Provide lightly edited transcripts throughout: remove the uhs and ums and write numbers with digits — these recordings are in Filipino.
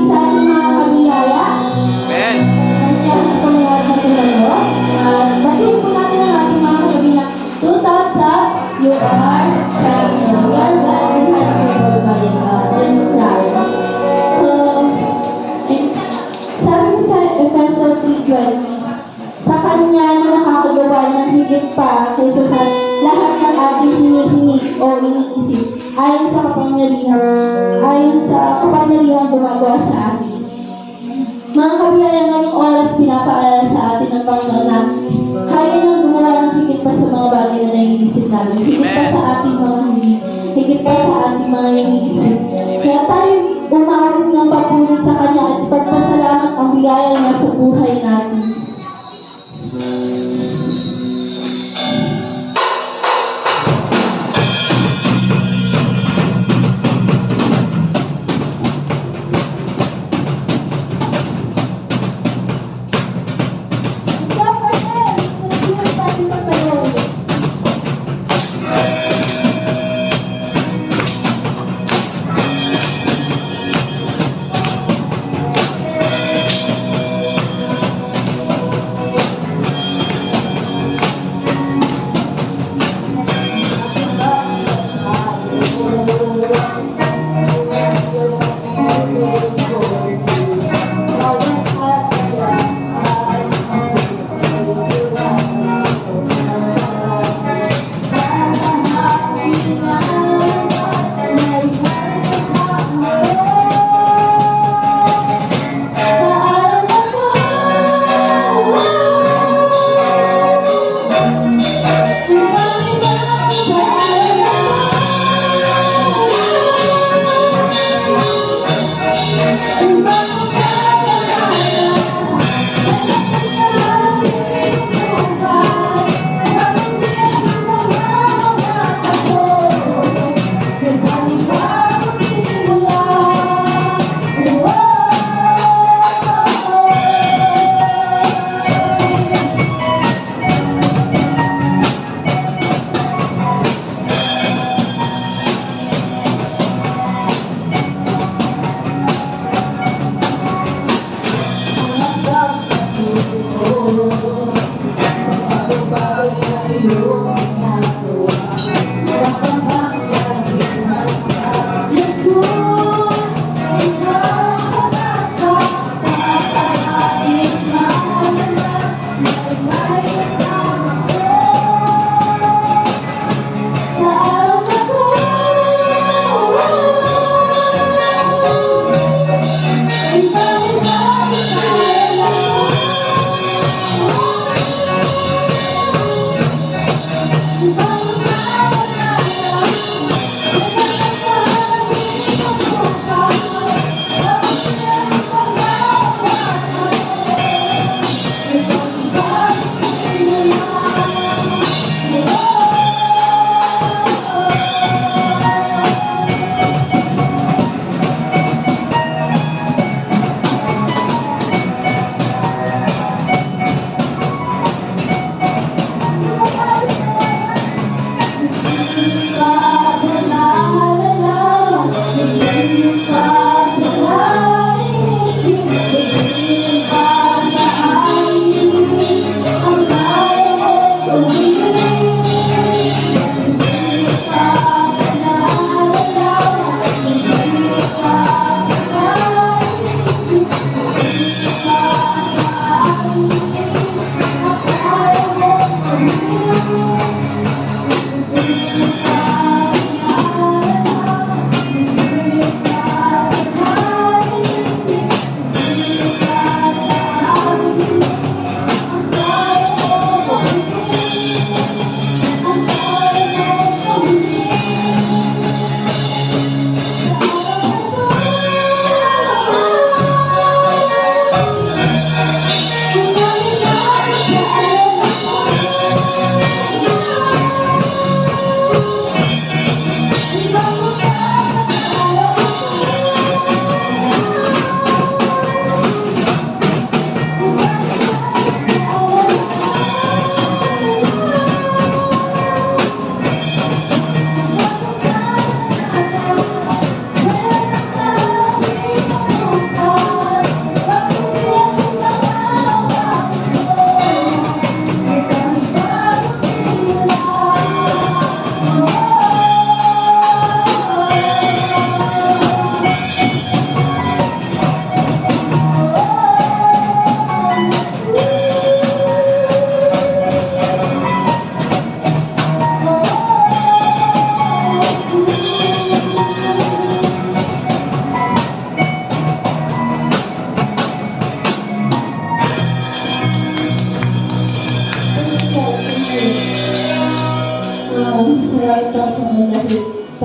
sa ating mga kabiyaya. Amen. Nandiyan po lahat na tumayo. Batiin po natin ang ating mga kabilang 2,000. You are champion. We are blessed and highly favored by God. So, sabi sa Efeso 3:20, sa Kanya na nakakagawa ng higit pa kaysa sa lahat ng ating hinihingi o iniisip, ayon sa kapangyarihan gumagawa sa atin. Mga kabiyaya, ngayong oras pinapaalala sa atin ng Panginoon na kaya niyang gumawa ng higit pa sa mga bagay na naiisip namin, higit pa sa ating mga hindi, higit pa sa ating mga iniisip. Kaya tayo umaarit ng papuri sa Kanya at ipagpasalamat ang biyaya niya sa buhay natin.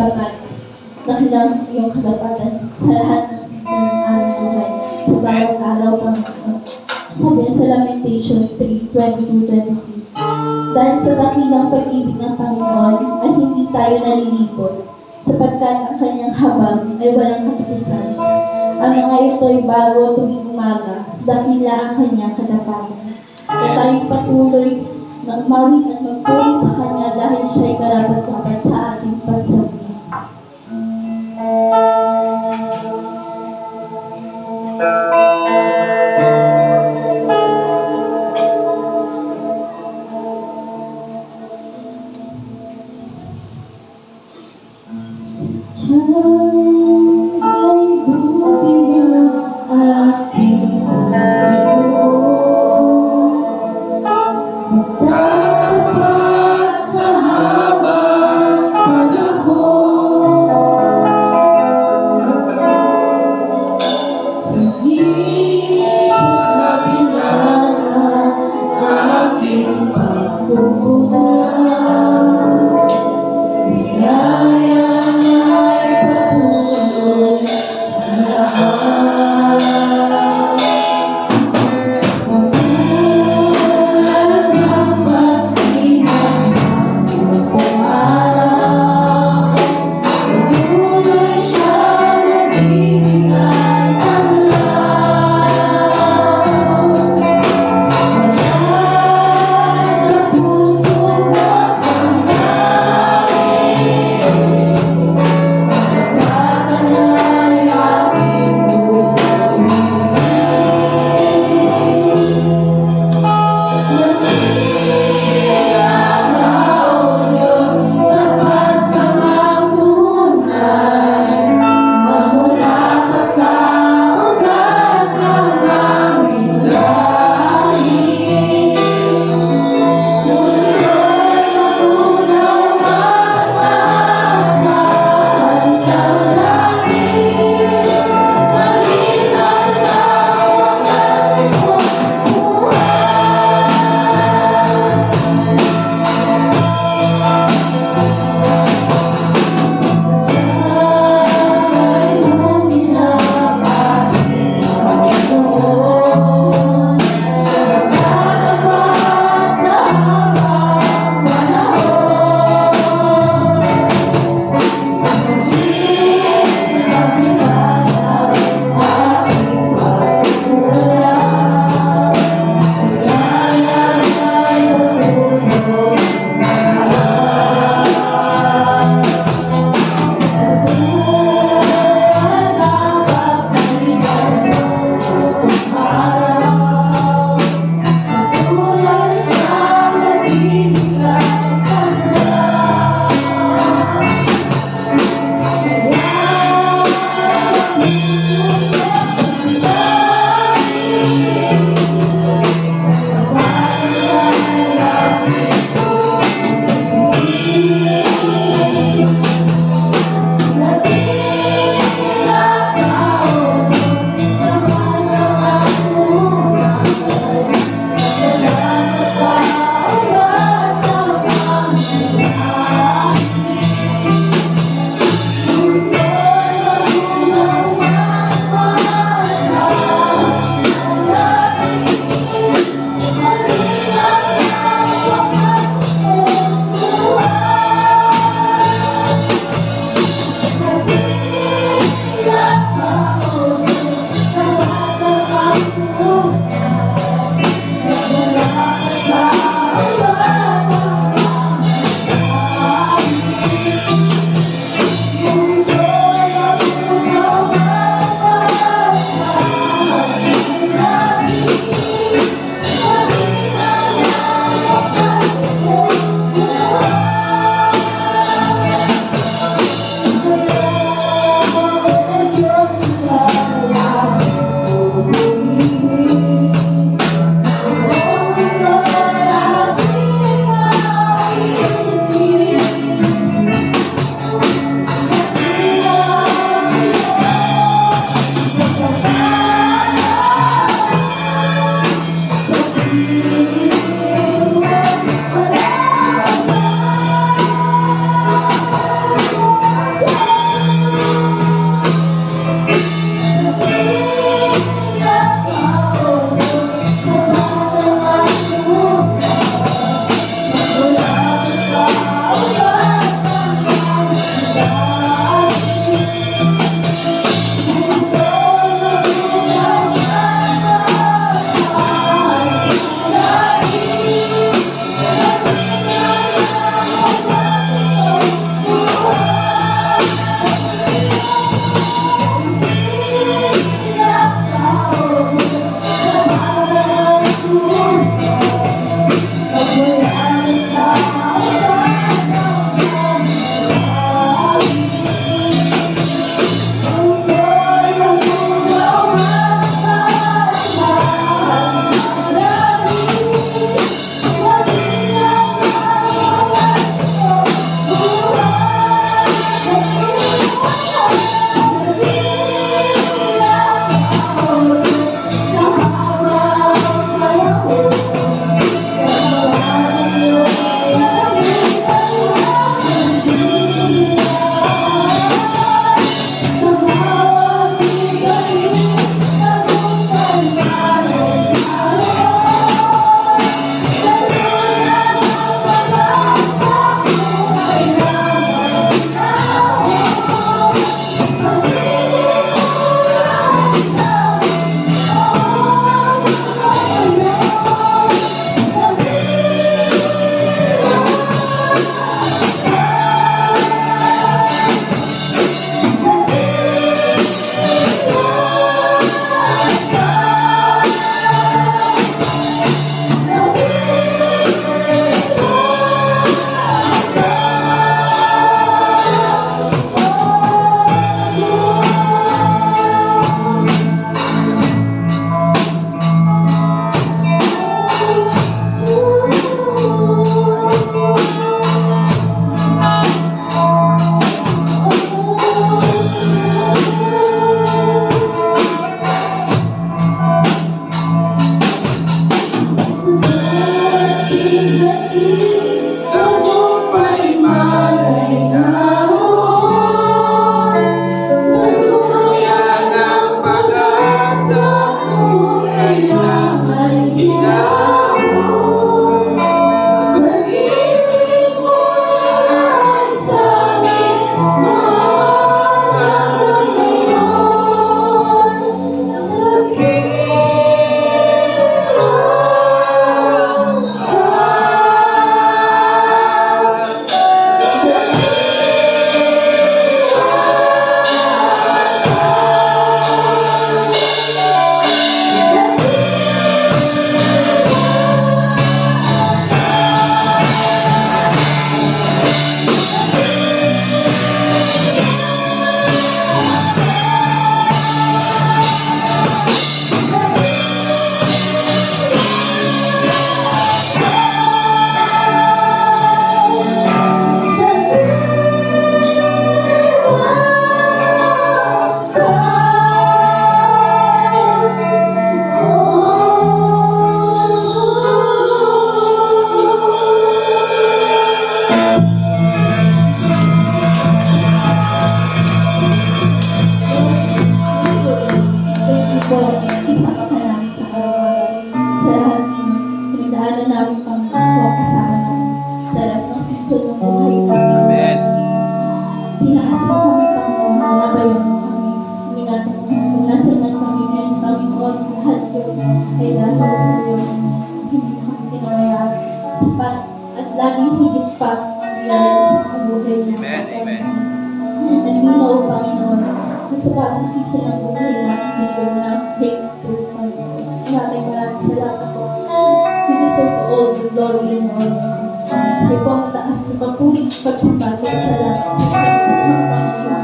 Pagkat nakilang iyong katapatan sa lahat ng season ng aming buhay, sa bawat araw, Panginoon. Sabi sa Lamentation 3:22-23. Dahil sa dakilang pag-ibig ng Panginoon ay hindi tayo nalilipot, sapagkat ang kanyang habag ay walang katapusan. Ang mga ito ay bago tuwing umaga, dakila ang kanyang katapatan. At tayo'y patuloy na umawit at magpuri sa kanya dahil siya'y karapat-dapat sa ating pagsamba. Diyan ay buti na aking Panginoon, magtatapat sa habang panahon. glory and honor. Sige po ang taas na papuri, pagsimba ko sa lahat. Sa mga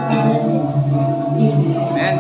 pangalan ni Jesus. Amen. Amen.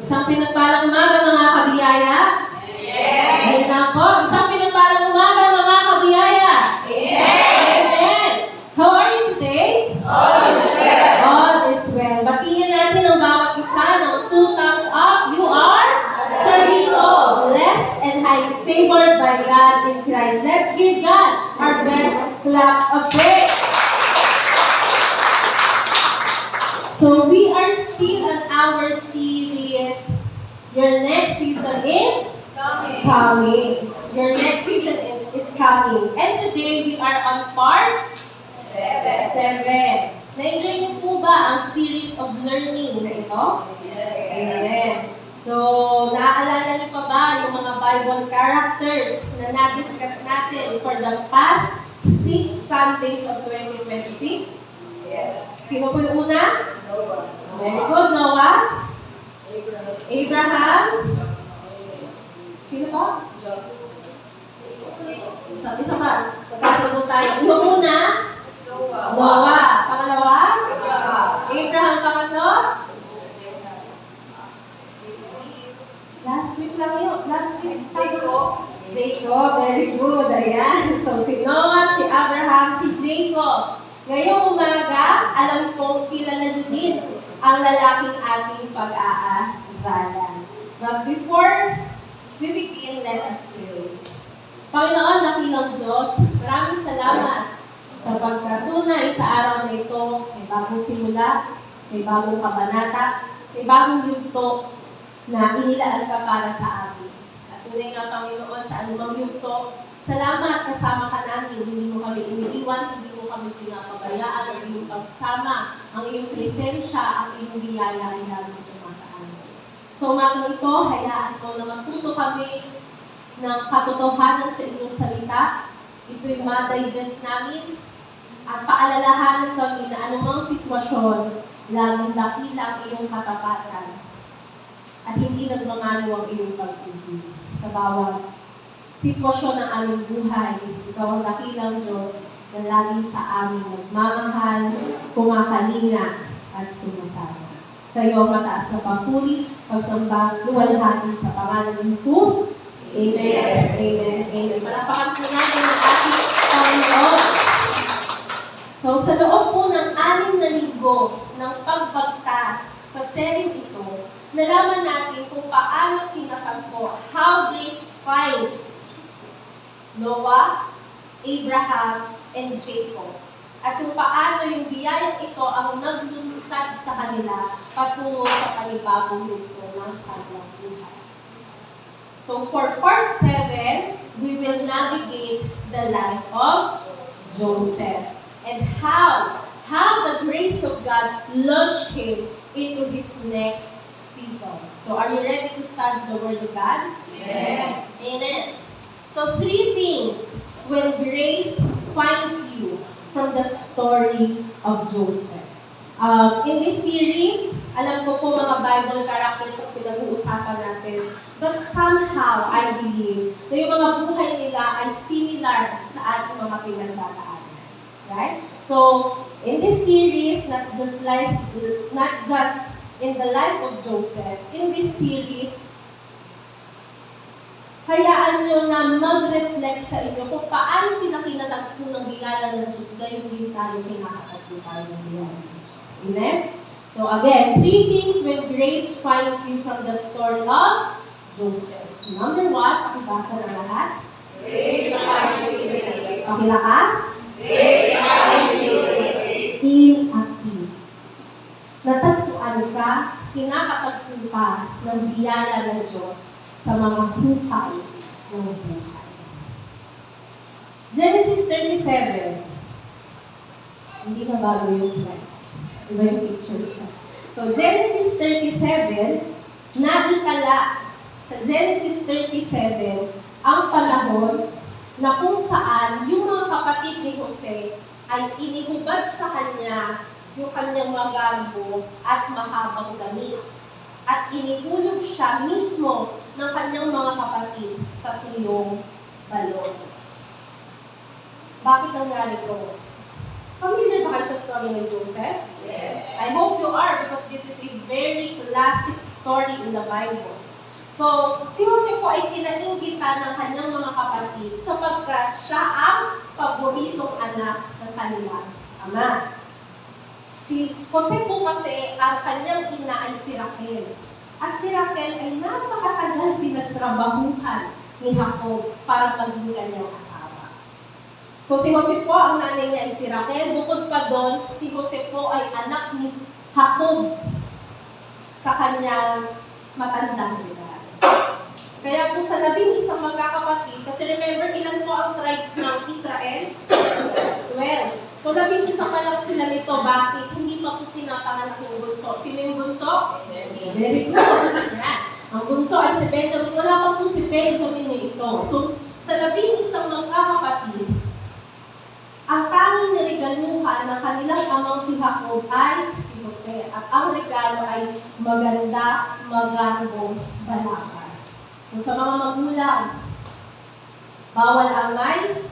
Isang pinagpalang umaga mga kabiyaya. Amen. Amen po. Isang pinagpalang umaga mga kabiyaya. Amen. How are you today? All is well. All is well. Batiin natin ang bawat isa ng 2 thumbs up. You are Charito, blessed and highly favored by God in Christ. Let's give God our best clap of praise. So we are still on our series. Your next season is coming. Your next season is coming. And today we are on part 7. Na-enjoy niyo po ba ang series of learning na ito? Amen. So, naaalala niyo pa ba yung mga Bible characters na na-discuss natin for the past 6 Sundays of 2026? Sino po yung una? Very good, Noah. Abraham. Sino pa? Isa pa. Pagkasunod tayo. Yung una? Noah. Pangalawa? Abraham. Pangatlo? Last week lang yun. Last week. Jacob. Very good. Ayan. So, si Noah, si Abraham, si Jacob. Ngayong umaga, alam kong kilala nyo din ang lalaking ating pag-aaralan. But before we begin, let us pray. Panginoon, dakilang Diyos, maraming salamat sa pagkatunay sa araw na ito. May bagong simula, may bagong kabanata, may bagong yugto na inilaan ka para sa amin. At tunay nga, Panginoon, sa anumang yugto, salamat kasama ka namin. Hindi mo kami iniiwan, hindi mo kami pinapabayaan, ang iyong pagsama, ang iyong presensya, ang iyong biyaya ay laging sumasaan. So umagang ito, hayaan mo na matuto kami ng katotohanan sa inyong salita. Ito'y ma-digest namin at paalalahanan kami na anumang sitwasyon, laging dakila ang iyong katapatan at hindi nagmamaliw ang iyong pag-ibig sa bawat sitwasyon ng aming buhay. Ikaw ang dakilang Diyos na laging sa amin nagmamahal, kumakalinga at sumasama. Sa iyo ang mataas na papuri, pagsamba, luwalhati sa pangalan ng Jesus. Amen. Amen. Amen. Malapakan po natin ang ating Panginoon. So, sa loob po ng 6 na linggo ng pagbagtas sa seryeng ito, nalaman natin kung paano kinatagpo how grace finds Noah, Abraham, and Jacob. At kung paano yung biyayang ito ang naglunsad sa kanila patungo sa panibagong yugto ng kanilang buhay. So for part 7, we will navigate the life of Joseph and how the grace of God launched him into his next season. So are you ready to study the Word of God? Yes. Amen. So 3 things when grace finds you from the story of Joseph. In this series, alam ko po mga Bible characters ang pinag-uusapan natin. But somehow, I believe na yung mga buhay nila ay similar sa ating mga pinagdadaanan. Right? So, in this series, not just in the life of Joseph, in this series, hayaan nyo na mag-reflect sa inyo kung paano sila kinatagpo ng biyaya ng Diyos, gayon din tayo kinakatagpo tayo ng biyaya ng Diyos. Amen? So again, 3 things when grace finds you from the story of Joseph. Number 1, pakibasa na lahat. Grace finds you in the Pakilakas. Grace finds you in Inactive. Natagpuan ka, kinakatagpo ka ng biyaya ng Diyos sa mga hukay ng buhay. Genesis 37. Hindi na bago yung slide. Iba yung picture siya. So, Genesis 37, naitala sa Genesis 37 ang panahon na kung saan yung mga kapatid ni Jose ay inihubad sa kanya yung kanyang magarbo at mahabang damit. At inihulog siya mismo ng kanyang mga kapatid sa tuyong balon. Bakit nangyari ito? Familiar ba kayo sa story ng Joseph? Yes. I hope you are because this is a very classic story in the Bible. So, si Jose po ay kinainggitan ng kanyang mga kapatid sapagkat siya ang paboritong anak ng kanilang ama. Si Jose po kasi, ang kanyang ina ay si Raquel. At si Raquel ay napakatagal pinagtrabahuhan ni Jacob para maging kanyang asawa. So si Jose po, ang nanay niya ay si Raquel. Bukod pa doon, si Jose po ay anak ni Jacob sa kanyang matandang edad. Kaya po sa 11 magkakapatid, kasi remember, ilan po ang tribes ng Israel? 12. So 11 pa lang sila nito. Bakit? Hindi pa po pinapanganak yung bunso. Sino yung bunso? Very good. Yan. Ang bunso ay si Benjamin. Wala pa po si Benjamin nito. So sa 11 magkakapatid, ang tanging niregaluhan ng kanilang amang si Jacob ay si Jose. At ang regalo ay maganda, magarbong balakad. Kung sa mga magulang, bawal ang may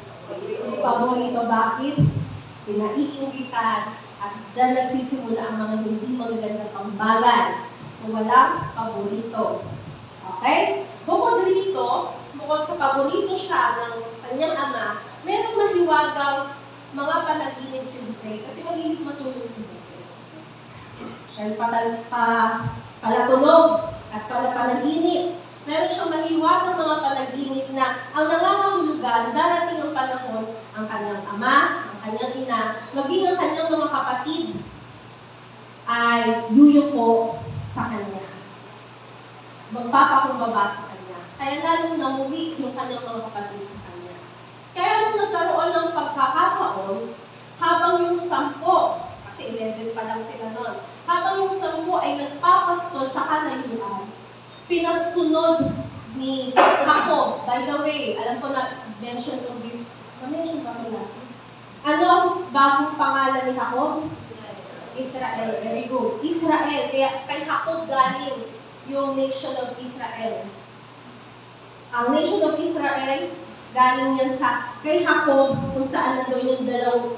paborito. Bakit? Pinaiinggitan at dyan nagsisimula ang mga hindi magagandang pambagal. So walang paborito. Okay? Bukod rito, bukod sa paborito siya ng kanyang ama, merong mahiwagang mga panaginip si Jose kasi mahilig matulog si Jose. Siya palatulog at panaginip. Meron siyang mahiwagang mga panaginip na ang nangangahulugan, darating ang panahon, ang kanyang ama, ang kanyang ina, maging ang kanyang mga kapatid ay yuyuko sa kanya. Magpapakumbaba sa kanya. Kaya lalong namuwi yung kanyang mga kapatid sa kanya. Kaya nung nagkaroon ng pagkakataon, habang yung 10, kasi 11 pa lang sila noon, habang yung 10 ay nagpapastol sa kalayuan, pinasunod ni Jacob. By the way, alam ko na mention ko na-mention ba ito last week? Ano ang bagong pangalan ni Jacob? Israel. Very good. Israel. Kaya kay Jacob galing yung nation of Israel. Ang nation of Israel, galing yan kay Jacob, kung saan nandoon yung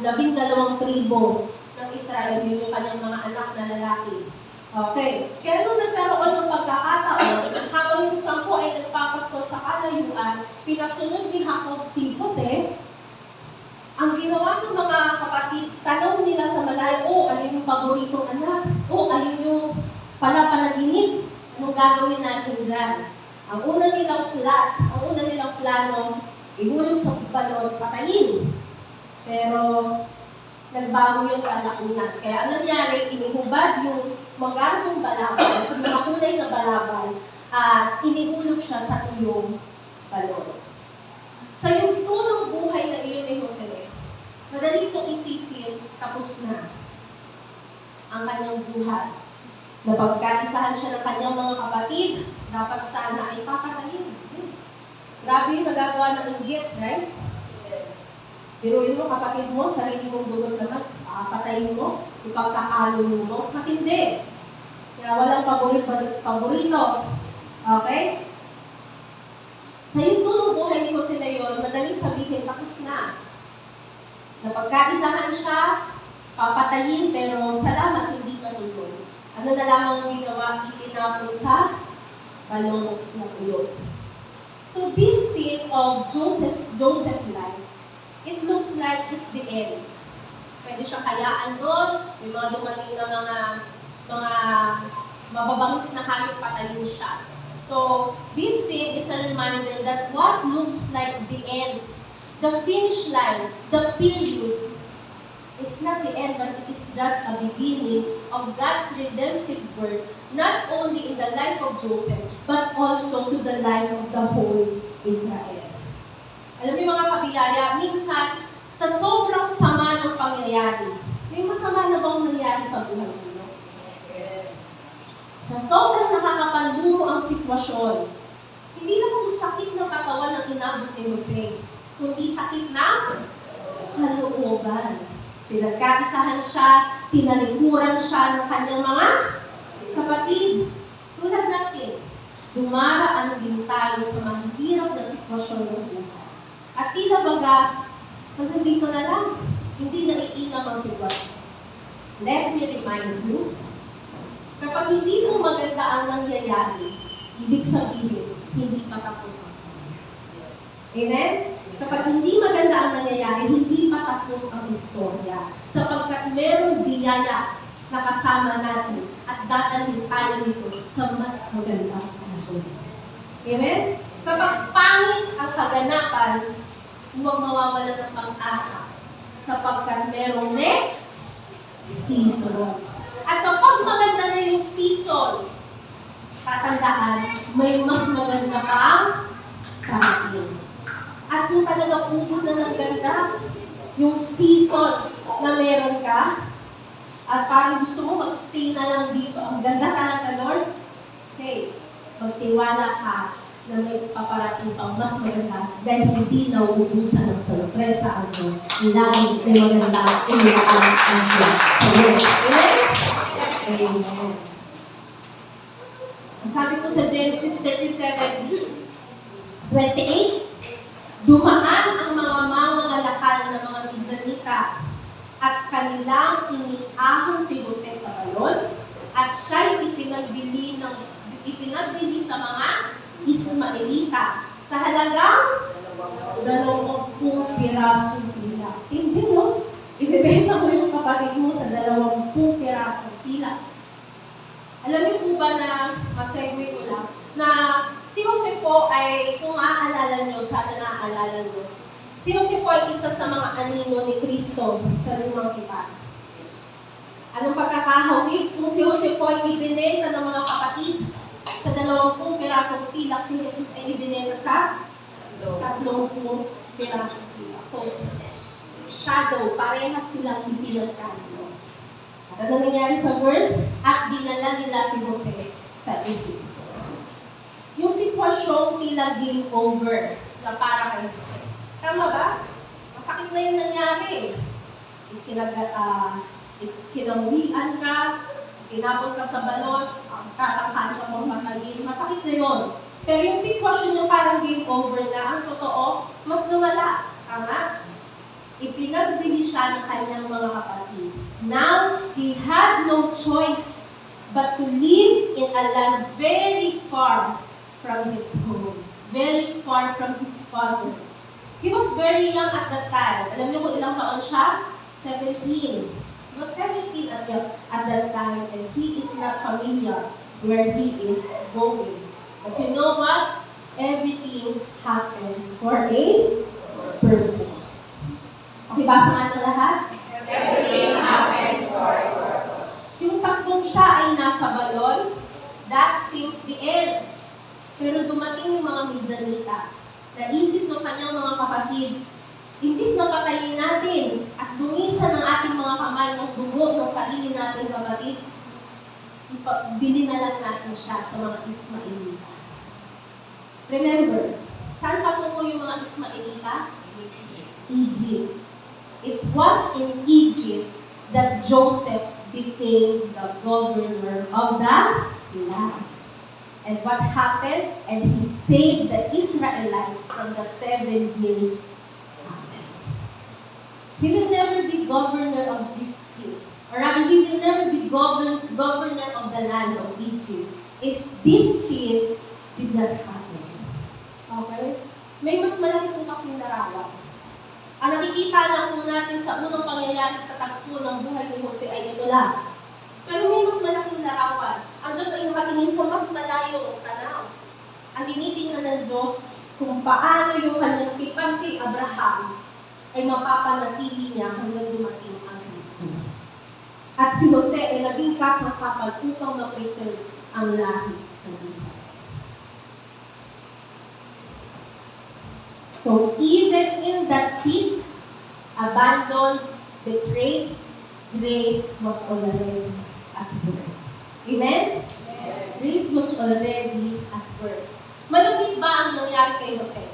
12 tribo ng Israel, yun yung kanyang mga anak na lalaki. Okay. Kaya nung nagkaroon ng pagkakataon, habang yung 10 ay nagpapastol sa kalayuan, pinasunod ni Jacob si Jose. Ang ginawa ng mga kapatid, tanong nila sa malayo, ayun yung paboritong anak, ayun yung panaginip, anong gagawin natin dyan? Ang una nilang plano, ihulog sa balon, patayin. Pero, nagbago yung kalaunan. Kaya ang nangyari, inihubad yung magandang balaban, yung makulay na balaban, at inihulog siya sa iyong balon. Sa yugto ng buhay na iyon ni Jose, madali pong isipin, tapos na ang kanyang buhay. Napagkaisahan siya ng kanyang mga kapatid, dapat sana ay papatayin. Yes. Grabe yung nagagawa ng inggit, right? Biruin mo, kapatid mo, sarili mong dugot naman, patayin mo, ipagkakalo mo, matindi. Kaya walang paborito. Okay? Sa yugto ng buhay ni Jose na yun, madaling sabihin, tapos na. Napagkaisahan siya, papatayin, pero salamat, hindi natuloy. Ano na lamang ginawa, itinapon sa balong ng uyon. So this scene of Joseph's life, it looks like it's the end. Pwede siyang hayaan doon, may mga dumating na mga mababangis na hayop, patayin siya. So, this scene is a reminder that what looks like the end, the finish line, the period, is not the end, but it is just a beginning of God's redemptive work, not only in the life of Joseph, but also to the life of the whole Israel. Alam niyo mga kabiyaya, minsan, sa sobrang sama ng pangyayari, may masama na bang nangyari sa buhay niyo? Sa sobrang nakakapanlumo ang sitwasyon, hindi lang po sakit ng katawan ng inabot ni Jose, kundi sakit ng kalooban. Pinagkaisahan siya, tinalikuran siya ng kanyang mga kapatid. Tulad natin, dumaraan din tayo sa mahihirap na sitwasyon ng buhay. At tila baga, hanggang dito na lang, hindi naiinam ang sitwasyon. Let me remind you, kapag hindi mo maganda ang nangyayari, ibig sabihin, hindi pa tapos ang story. Amen? Kapag hindi maganda ang nangyayari, hindi pa tapos ang istorya. Sapagkat merong biyaya na kasama natin at dadalhin tayo nito sa mas magandang panahon. Amen? Kapag pangit ang kaganapan, huwag mawawala ng pag-asa. Sapagkat merong next season. At kapag maganda na yung season, tatandaan, may mas maganda pang parating. At kung talaga pupod na ng ganda, yung season na meron ka, at parang gusto mo mag-stay na lang dito, ang ganda talaga, Lord, okay, magtiwala ka na may paparating pang mas maganda dahil hindi nauubusan ng sorpresa ang Diyos. Laging may maganda inilaan ang Diyos sa Lord. Amen? Amen. Sabi ko sa Genesis 37:28, dumaan ang mga mangangalakal ng mga Midianita at kanilang iniahon si Jose sa balon at siya'y ipinagbili sa mga Ismaelita sa halagang 20 pirasong tila. Hindi mo, ibebenta mo yung kapatid mo sa 20 pirasong tila. Alam niyo po ba na, masegue ko lang, na si Jose po ay, kung maaalala niyo, sana naaalala niyo, si Jose po ay isa sa mga anino ni Kristo sa lumang tipan. Anong pagkakahawig? Kung si Jose po ay ibinenta ng mga kapatid sa 20 pirasong pilak, si Jesus ay ibinenta sa 30 pirasong pilak. So, shadow, parehas silang ipinagkano. At ano nangyari sa verse? At dinala nila si Jose sa Egypt. Yung sitwasyong tila game over na para kay Jose. Tama ba? Masakit na yung nangyari. Kinamuhian ka, tinapon ka sa balon, tatangkaan ka mong matayin. Masakit na yun. Pero yung sitwasyon yung parang game over na, ang totoo, mas lumala. Tama? Ipinagbili siya ng kanyang mga kapatid. Now, he had no choice but to live in a land very far from his home. Very far from his father. He was very young at that time. Alam niyo kung ilang taon siya? 17. He was 17 at that time, and he is not familiar where he is going. But you know what? Everything happens for a purpose. Okay, basa nga ito lahat? Everything happens for a purpose. Yung takbong siya ay nasa balon, that seems the end. Pero dumating yung mga Midianita. Naisip ng kanyang mga kapatid, imbis na patayin natin at dungisan ng ating mga kamay ng dugo ng sarili nating kapatid, bili na lang natin siya sa mga Ismailita. Remember, saan patungo yung mga Ismailita? Egypt. It was in Egypt that Joseph became the governor of the land. And what happened? And he saved the Israelites from the 7 years famine. He will never be governor of this sea. Or rather, he will never be governor of the land of Egypt if this sin did not happen. Okay? May mas malaki po kasing larawan. Ang nakikita lang po natin sa unang pangyayari sa tagpo ng buhay ni Jose ay ito lang. Pero may mas malaking larawan. Ang Diyos ay nakatingin sa mas malayong tanaw. Ang tinitingnan ng Diyos kung paano yung kanyang tipan kay Abraham ay mapapanatili niya hanggang dumating ang Kristo. At si Jose ay naging kasangkapan upang ma-preserve ang lahi ng Israel. So even in that pit, abandoned, betrayed, grace was already at work. Amen? Yes. Grace was already at work. Malupit ba ang nangyari kay Jose?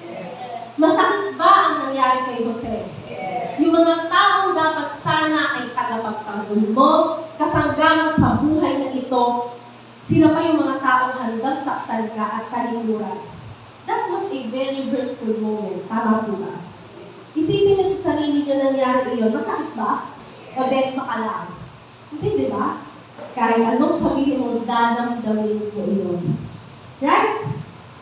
Yes. Masakit ba ang nangyari kay Jose? Yes. Yung mga taong dapat sana ay tagapagtanggol mo, kasangga mo sa buhay na ito, sila pa yung mga taong handang saktan ka at kalingkuran. That was a very hurtful moment. Tama po ba? Isipin niyo sa sarili niyo nangyari iyon. Masakit ba? O desma ka lang? Hindi, di ba? Kahit anong sabihin mo, dadamdamin mo iyon. Right?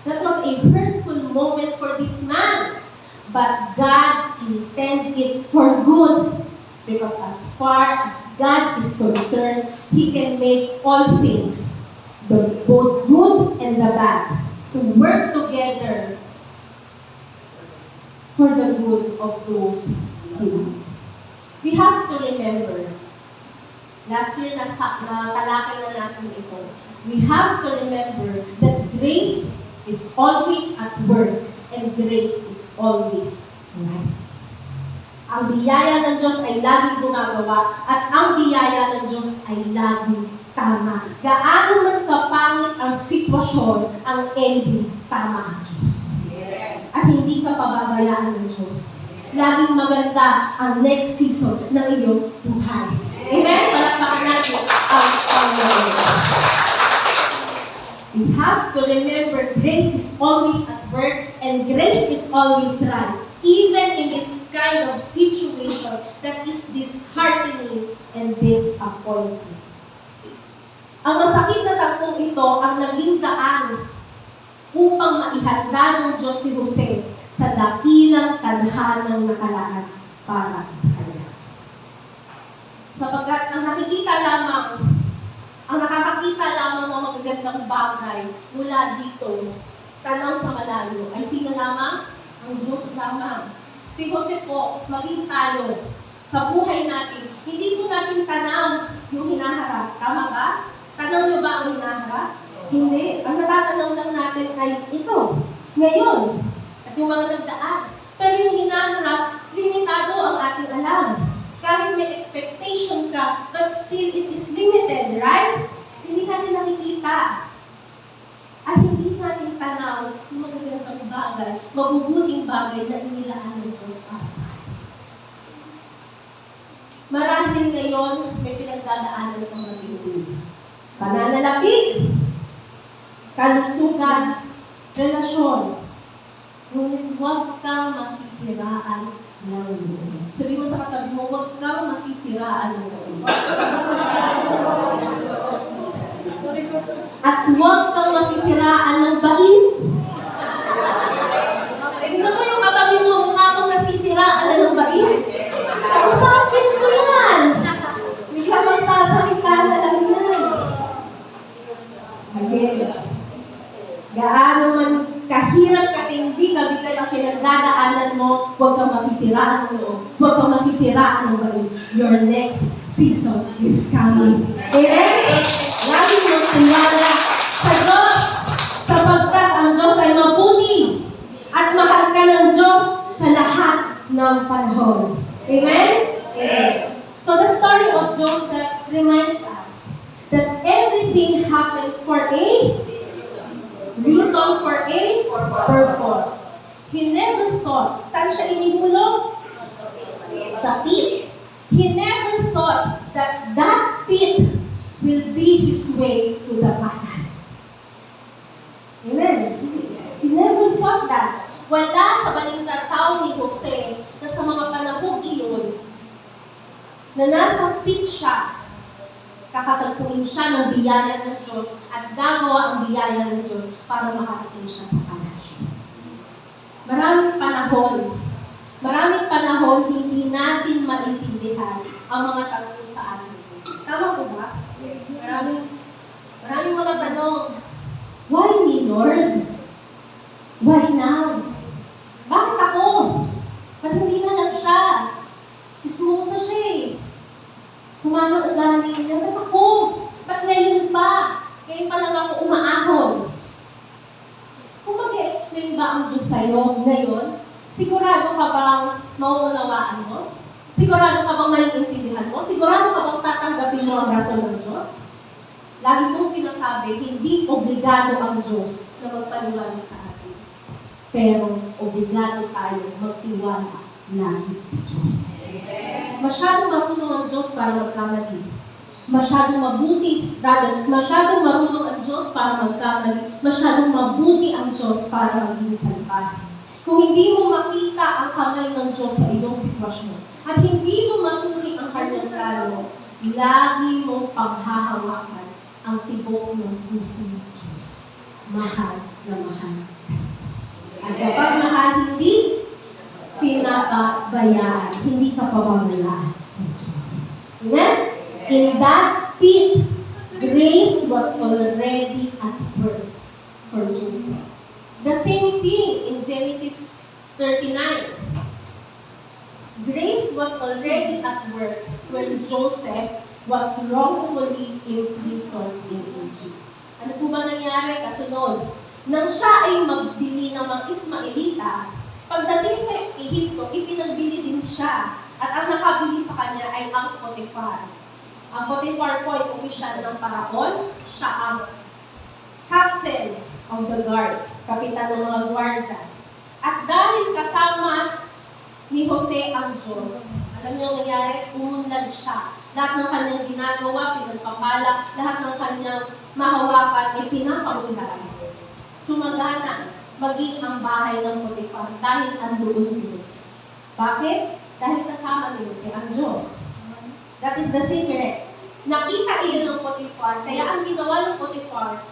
That was a hurtful moment for this man. But God intended it for good. Because as far as God is concerned, He can make all things, the both good and the bad, to work together for the good of those He loves. We have to remember, last year natalakay na natin ito, we have to remember that grace is always at work and grace is always right. Ang biyaya ng Diyos ay laging gumagawa at ang biyaya ng Diyos ay laging tama. Gaano man kapangit ang sitwasyon, ang ending, tama ang Diyos. At hindi ka pababayaan ng Diyos. Laging maganda ang next season ng iyong buhay. Amen? Palakpakan natin ang Panginoon. We have to remember grace is always at work and grace is always right. Even in this kind of situation that is disheartening and disappointing. Ang masakit na tagpong ito ang naging daan upang maihanda ng Diyos si Jose sa dakilang tadhanang nakalaan para sa kanya. Sapagkat ang nakakakita lamang ng magagandang bagay mula dito, tanaw sa malayo, ay sino lamang? Ang Diyos lamang. Si Jose po, maging tayo sa buhay natin. Hindi po natin tanaw yung hinaharap. Tama ba? Tanaw nyo ba ang hinaharap? Hindi. Ang natatanaw lang natin ay ito. Ngayon. At yung mga nagdaan. Pero yung hinaharap, limitado ang ating alam. Kahit may expectation ka, but still it is limited, right? Hindi natin nakikita. At hindi natin tanaw yung magagandang bagay, mabubuting bagay na inilaan ng Diyos para sa atin. Marahil ngayon, may pinagdadaanan ng matindi. Pananalapi, kalusugan, relasyon. Ngunit huwag kang masisiraan ng loob. Sabi mo sa katabi mo, huwag kang masisiraan ng loob. At huwag kang masisiraan ng bait. Tignan mo yung katabi mo, mukha kang nasisiraan na ng bait. Kausapin ko yan. Hindi ka magsasalita na lang yan. Again, gaano man kahirap katindi kabigat ang pinagdadaanan mo, huwag kang masisiraan ng loob. Huwag kang masisiraan ng bait. Your next season is coming. Amen? Lagi mong tiwala sa Diyos sapagkat happens for a reason, for a purpose. He never thought, saan siya inihulog? Sa pit. He never thought that that pit will be his way to the palace. Amen. He never thought that. Wala sa balintataw ni Jose na sa mga panahong iyon, na nasa pit siya, kakatagpuin siya ng biyaya ng Diyos at gagawa ang biyaya ng Diyos para makarating siya sa palasyo. Maraming panahon hindi natin maintindihan ang mga tanong sa atin. Tama po ba? Maraming mga tanong. Why me, Lord? Why now? Bakit ako? Ba't hindi na lang siya? Chismosa siya eh. Sumama ang ugali niya. Ba't ako? Ba't ngayon pa? Ngayon pa lang ako umaahon. Kung mag-explain ba ang Diyos sa'yo ngayon, sigurado ka bang mauunawaan mo? Sigurado ka bang maiintindihan mo? Sigurado ka bang tatanggapin mo ang rason ng Diyos? Lagi kong sinasabi, hindi obligado ang Diyos na magpaliwanag sa atin. Pero obligado tayo magtiwala lagi sa Diyos. Masyadong marunong ang Diyos para magkamali. Masyadong marunong ang Diyos para magkamali. Masyadong mabuti ang Diyos para maging salbahe. Kung hindi mo makita ang kamay ng Diyos sa iyong sitwasyon, at hindi mo masuri ang kanyang plano, lagi mong paghahawakan ang tibok ng puso ng Diyos. Mahal na mahal. At kapag mahal, hindi pinapabayaan. Hindi ka pababayaan ng Diyos. Amen? In that pit, grace was already at work for Joseph. The same thing in Genesis 39. Grace was already at work when Joseph was wrongfully imprisoned in Egypt. Ano po ba nangyari? Kasunod, nang siya ay magbili ng mga Ismaelita, pagdating sa Egypto, ipinagbili din siya. At ang nakabili sa kanya ay ang Potiphar. Ang Potiphar po ay opisyal ng Paraon. Siya ang captain of the guards, kapitan ng mga gwardya. At dahil kasama ni Jose ang Diyos, alam niyo ang nangyari? Umunlad siya. Lahat ng kanyang ginagawa, pinagpapala, lahat ng kanyang mahawakan ay pinapaunlaran. Sumagana, maging ang bahay ng Potiphar dahil andoon si Jose. Bakit? Dahil kasama ni Jose ang Diyos. That is the secret. Nakita iyon ng Potiphar, kaya ang ginawa ng Potiphar,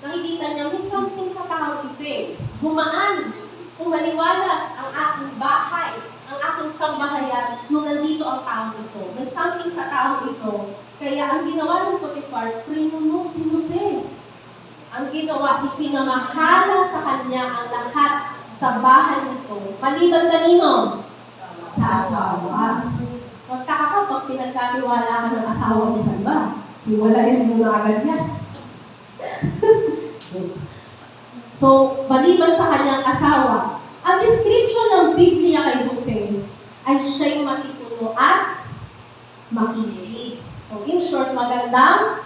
nakikita niya, may something sa tao ito eh. Gumaan, umaliwalas ang aking bahay, ang aking sambahayan, nung nandito ang tao ito. May something sa tao ito. Kaya ang ginawa ng Potiphar, prinunong si Jose. Ang ginawa, ipinamahala sa kanya ang lahat sa bahay nito. Maliban kanino? Sa asawa. Magtaka ka pag pinagkatiwala ka ng asawa mo sa iba. Hiwalayan mo na agad yan. So, maliban sa kanyang asawa, ang description ng Biblia kay Jose ay siya'y matipuno at makisig. So, in short, magandang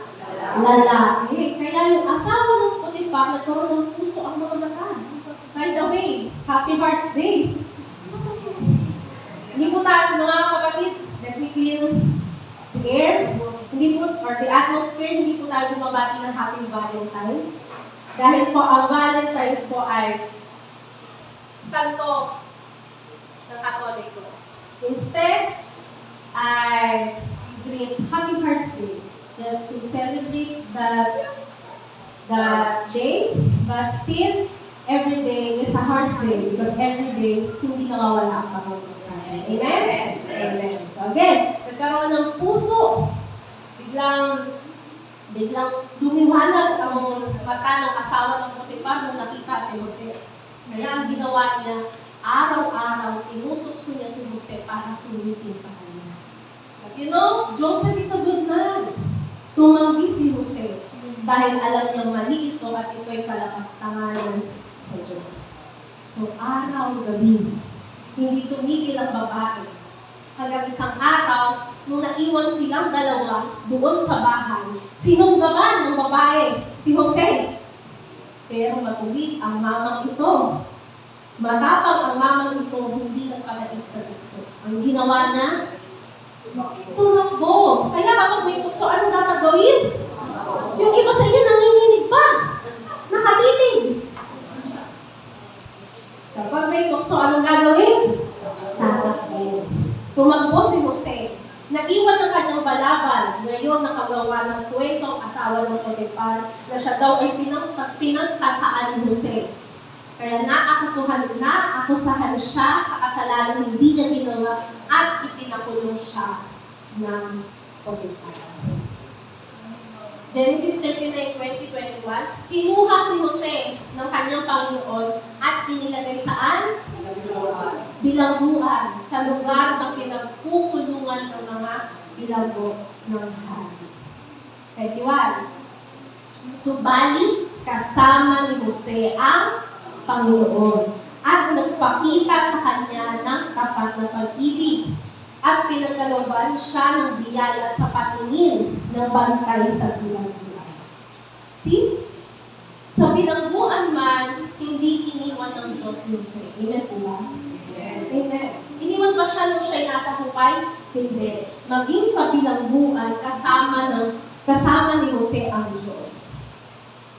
lalaki. Kaya yung asawa ng Potiphar, nagkaroon ng puso ang mga mata. By the way, Happy Hearts Day. Hindi po tayo, mga kapatid, let me clear the air. Hindi po, or the atmosphere, hindi po tayo bumabati ng Happy Valentine's. Dahil po ang Valentine's po ay santo ng Katoliko. Instead, I greet Happy Hearts Day just to celebrate the day, but still, every day is a Hearts Day because every day, hindi nawawala ang Panginoon sa atin. Amen? Amen. So again, nagkaroon ng puso, biglang lumiwanag ang mata ng asawa ng Potiphar nung nakita si Jose. Kaya ang ginawa niya, araw-araw, tinutokso niya si Jose para sumitin sa kanya. But you know, Joseph is a good man. Tumanggi si Jose dahil alam niyang mali ito at ito'y kalapastanganan sa Diyos. So, araw-gabi, hindi tumigil ang babae hanggang isang araw, nung naiwan silang dalawa doon sa bahay, sinunggaban ng babae, si Jose. Pero matuwid ang mamang ito. Matapang ang mamang ito, hindi nagpalaig sa tukso. Ang ginawa niya, tumakbo. Kaya kapag may tukso, ano dapat gawin? Yung iba sa inyo nanginginig pa. Nakatitig. Kapag may tukso, anong gagawin? Tatakbo. Tumakbo si Jose. Naiwan ng kanyang balabal. Ngayon, nakagawa ng kwentong asawa ng Potiphar na siya daw ay pinagtataan ni Jose. Kaya naakusahan siya sa kasalanan hindi niya ginawa at ipinakulong siya ng Potiphar. Genesis 39:20-21, kinuha si Jose ng kanyang Panginoon at inilagay saan? Bilangguan, sa lugar ng pinagkukulungan ng mga bilanggo ng hari. 21. Subalit, kasama ni Jose ang Panginoon at nagpakita sa kanya ng tapat na pag-ibig at pinagkalooban siya ng biyaya sa patingin ng bantay sa bilangguan. See? Sa bilangguan man, hindi iniwan ng Diyos si Jose. Amen po ba? Amen. Iniwan ba siya nung siya'y nasa hukay? Hindi. Maging sa bilangguan, kasama ni Jose ang Diyos.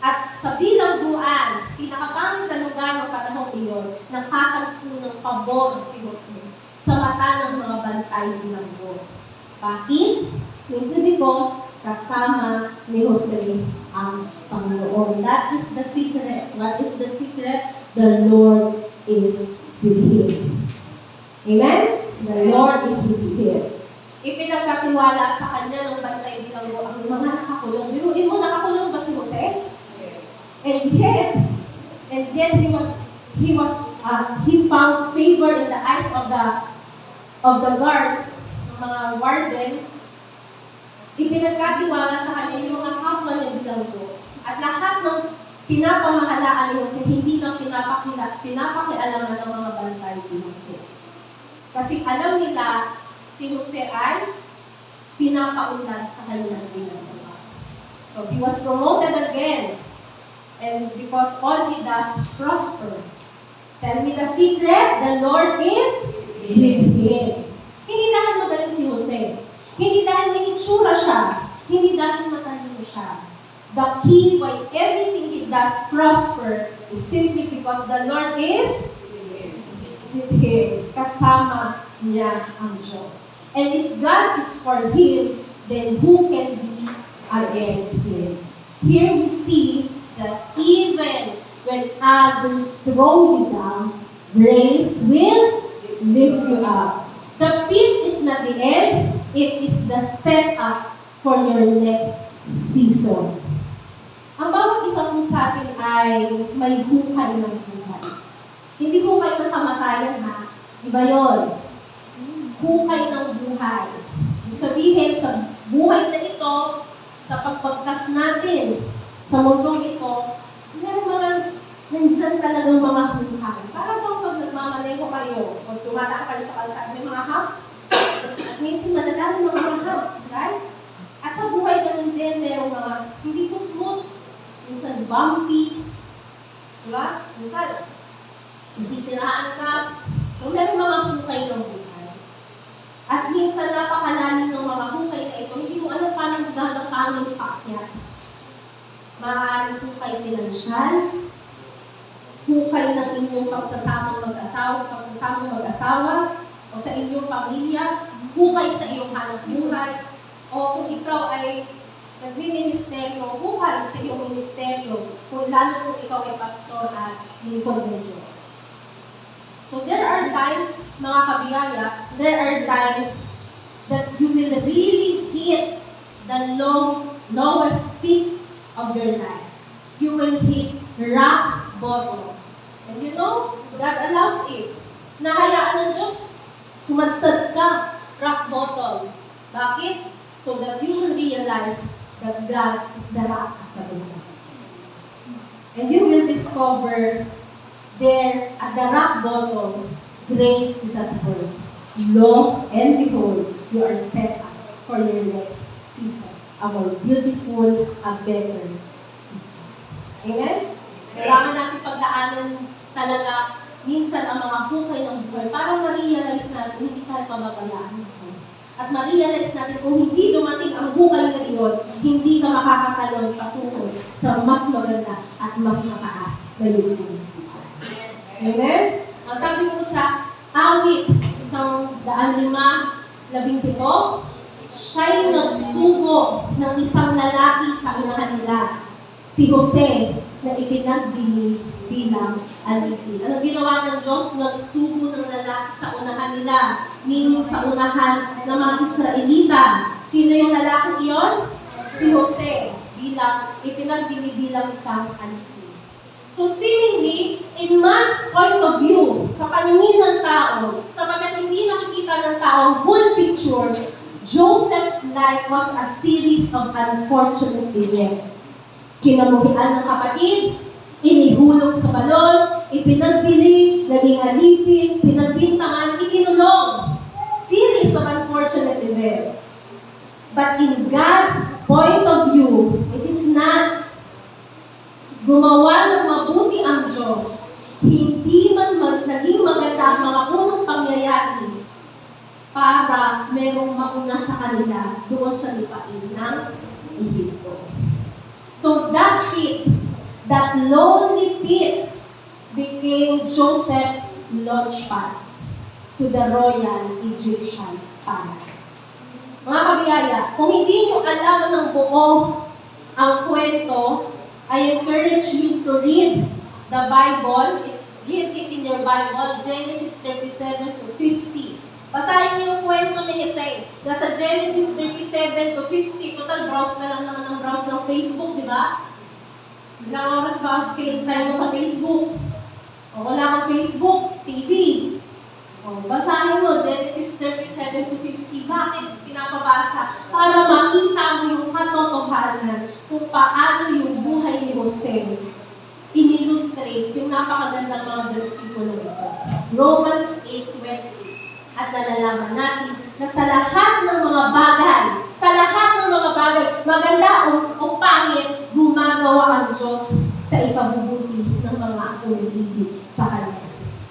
At sa bilangguan, pinakapangit na lugar ng panahong iyon, nakatagpo ng pabor si Jose sa mata ng mga bantay bilanggo. Bakit? Simply because kasama ni Jose ang Panginoon. That is the secret. What is the secret? The Lord is with him. Amen? The Lord is with him. Ipinagkatiwala sa kanya ng bantay bilanggo ang mga nakakulong. Biruin mo, nakakulong ba si Jose? Yes. And yet he found favor in the eyes of the guards, ng mga warden. Ipinagkatiwala sa kanya yung mga kapwa niya bilanggo. At lahat ng pinapamahalaan ni Jose, hindi lang pinapakialaman ng mga bantay bilanggo. Kasi alam nila, si Jose ay pinapaunlad sa kanilang ginagawa. So he was promoted again. And because all he does prosper. Tell me the secret, the Lord is with him. Hindi dahil magaling si Jose. Hindi dahil may itsura siya. Hindi dahil matalino siya. The key why everything he does prosper is simply because the Lord is with him. Kasama niya ang Diyos. And if God is for him, then who can be against him? Here we see that even when others throw you down, grace will lift you up. The pit is not the end, it is the setup for your next season. Ang bawat isa po sa atin ay may hukay ng buhay. Hindi hukay ng kamatayan ha, iba yun. Hukay ng buhay. Ibig sabihin, sa buhay na ito, sa pagpagkas natin, sa mundong ito, meron mga nandiyan talagang mga hukay. Para bang pag nagmamaneho kayo, pag tumataan kayo sa kalsada, may mga humps. At minsan madadami mga humps, right? At sa buhay ganun din, merong mga hindi po smooth, minsan bumpy, diba? Minsan, masisiraan ka. So, meron mga hukay ng buhay. At minsan napakalalim ng mga hukay na ito, hindi mo alam paano gagapangin paakyat. Maaaring hukay pinansyal, hukay ng inyong pagsasamang mag-asawa, o sa inyong pamilya, hukay sa iyong hanap buhay, o kung ikaw ay nagmi-ministeryo, hukay sa iyong ministeryo, kung lalo kung ikaw ay pastor at lingkod ng Diyos. So there are times, mga kabiyaya, there are times that you will really hit the lowest peaks of your life. You will hit rock bottom. And you know, God allows it. Nahayaan ng Diyos, sumadsad ka, rock bottom. Bakit? So that you will realize that God is the rock at the bottom. And you will discover there at the rock bottom, grace is at work. Lo and behold, you are set up for your next season. A more beautiful, a better season. Amen? Kailangan natin pagdaanan talaga minsan ang mga hukay ng buhay para ma-realize natin hindi tayo pababayaan ng Diyos. At ma-realize natin kung hindi dumating ang hukay na iyon, hindi ka makakatalon patungo sa mas maganda at mas mataas na yugto. Amen? Ang sabi ko sa awit, 105:17, siya'y nagsugo ng isang lalaki sa unahan nila, si Jose, na ipinagdinig bilang alipin. Anong ginawa ng Diyos? Nagsugo ng lalaki sa unahan nila, meaning sa unahan ng mga Israelita. Sino yung lalaki iyon? Si Jose, bilang ipinagdinig bilang isang alipin. So seemingly, in man's point of view, sa paningin ng tao, sapagkat hindi nakikita ng tao whole picture, Joseph's life was a series of unfortunate events. Kinamuhian ng kapatid, inihulog sa balon, ipinagbili, naging alipin, pinagbintangan, ikinulong. Series of unfortunate events. But in God's point of view, it is not gumawa ng mabuti ang Diyos. Hindi man naging maganda ang mga unang pangyayari para merong mauna sa kanila doon sa lupain ng Ehipto. So that pit, that lonely pit, became Joseph's launchpad to the royal Egyptian palace. Mga kabiyaya, kung hindi nyo alam ng buo ang kwento, I encourage you to read the Bible. Read it in your Bible, Genesis 37 to 50. Basahin niyo yung kwento ni Jose. Nasa Genesis 37 to 50, total browse na lang naman ang browse ng Facebook, di ba? Ilang oras ba ang screen time mo sa Facebook? O wala kang Facebook, TV. O basahin mo, Genesis 37 to 50. Bakit pinapabasa? Para makita mo yung katotohanan kung paano yung buhay ni Jose in-illustrate yung napakagandang mga versikulo nito. Romans 8:28. At nalalaman natin na sa lahat ng mga bagay, maganda o pangit, gumagawa ang Diyos sa ikabubuti ng mga umiibig sa Kanya.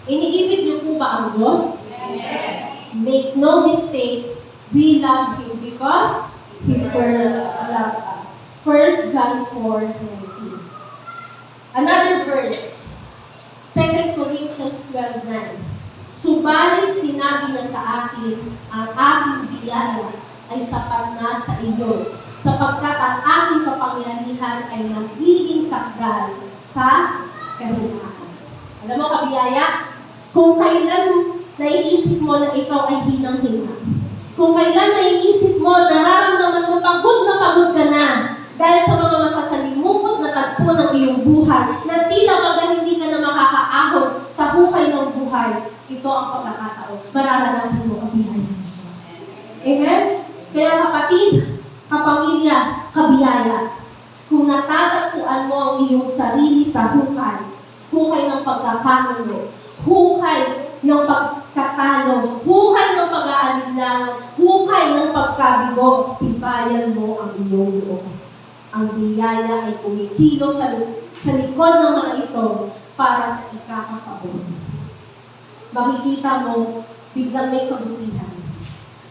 Iniibig niyo po ba ang Diyos? Amen. Make no mistake, we love Him because He first loves us. 1 John 4:19. Another verse, 2 Corinthians 12:9. Subalit sinabi niya sa akin, ang aking biyaya ay sapat na sa iyo, sapagkat ang aking kapangyarihan ay nagiging sakdal sa kahinaan. Alam mo, kabiyaya, kung kailan naiisip mo na ikaw ay hinang-hina, kung kailan naiisip mo, nararamdaman mo, pagod ka na, dahil sa mga masasalimuot na tagpo ng iyong buhay, na tila baga hindi ka na makakaahon sa hukay ng buhay, ito ang pagkakataon. Mararanasan mo ang biyaya ng Diyos. Amen? Kaya kapatid, kapamilya, kabiyaya, kung natatagpuan mo ang iyong sarili sa hukay ng pagkakanulo, hukay ng pagkatalo, hukay ng pag-aalinlangan, hukay ng pagkabigo, pibayan mo ang iyong loob. Ang biyaya ay kumikilos sa likod ng mga ito para sa ikakapabuti. Makikita mo, biglang may kabutihan.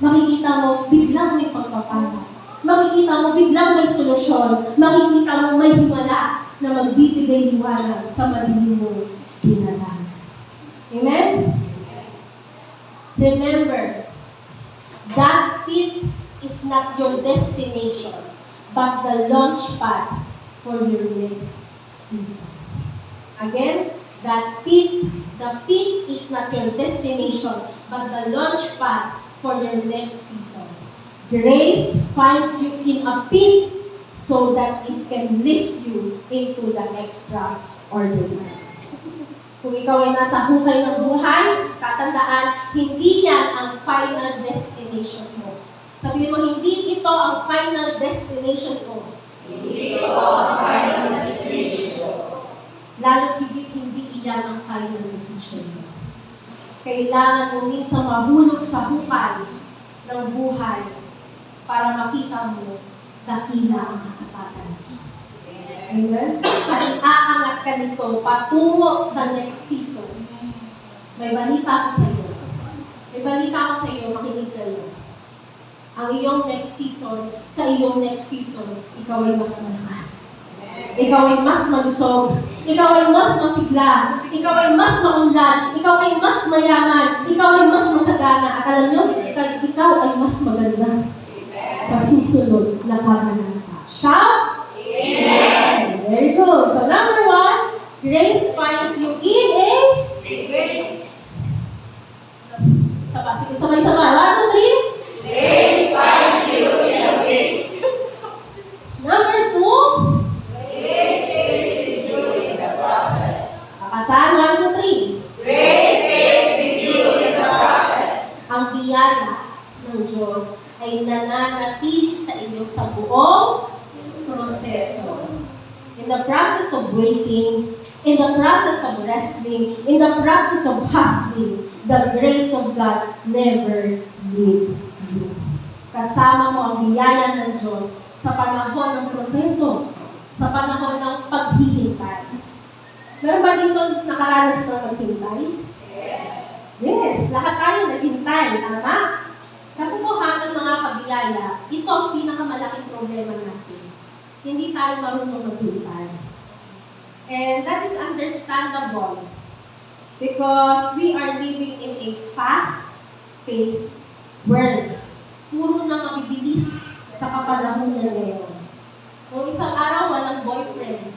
Makikita mo, biglang may pagpapala. Makikita mo, biglang may solusyon. Makikita mo, may himala na magbibigay liwanag sa madilim mo dinaranas. Amen? Remember, that pit is not your destination, but the launch pad for your next season. Again, the pit is not your destination, but the launch pad for your next season. Grace finds you in a pit so that it can lift you into the extraordinary. Kung ikaw ay nasa hukay ng buhay, tatandaan, hindi yan ang final destination mo. Sabihin mo, hindi ito ang final destination mo. Hindi ito ang final destination. Lalo higit hindi iyan ang final decision mo. kailangan mo minsan mahulog sa hukay ng buhay para makita mo dakila ang katapatan ng Diyos. Amen? At iaangat ka nito patungo sa next season. May balita ako sa iyo. May balita ako sa iyo, makinig kayo. Ang iyong next season, sa iyong next season, ikaw ay mas malakas. Ikaw ay mas malusog. Ikaw ay mas masigla. Ikaw ay mas maunlad. Ikaw ay mas mayaman. Ikaw ay mas masagana. At alam nyo, ikaw ay mas maganda sa susunod na kabanata. Shout! Amen! Very good. So number 1, grace finds you in a Grace. Sige, sabay-sabay. 1, 2, 3. Grace finds you in a way. Number 2. Grace stays with you in the process. Kakasan, 1, 2, 3. Grace stays with you in the process. Ang biyaya ng Diyos ay nananatili sa iyo sa buong proseso. In the process of waiting, in the process of wrestling, in the process of hustling, the grace of God never leaves you. Kasama mo ang biyaya ng Diyos sa panahon ng proseso, sa panahon ng paghihintay. Meron ba dito nakaranas ng paghintay? Yes. Yes, lahat tayo naghintay, tama? Katotohanan mga kabiyaya, ito ang pinakamalaking problema natin. Hindi tayo marunong maghintay. And that is understandable because we are living in a fast-paced world. Puro na mabibilis sa kapanahunan ngayon. Kung isang araw, walang boyfriend.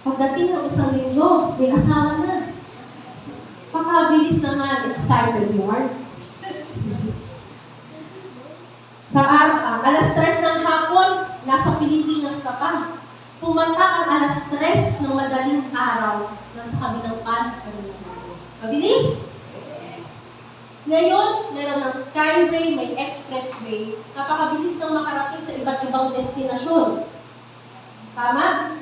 Pagdating ng isang linggo, may asawa na. Pakabilis naman, excited you are. Sa araw, alas 3 ng hapon, nasa Pilipinas ka pa. Pumanta ang alas 3 ng madaling araw, nasa kabilang panig ka na naman. Mabilis? Ngayon, meron ng skyway, may expressway, napakabilis nang makarating sa iba't ibang destinasyon. Tama?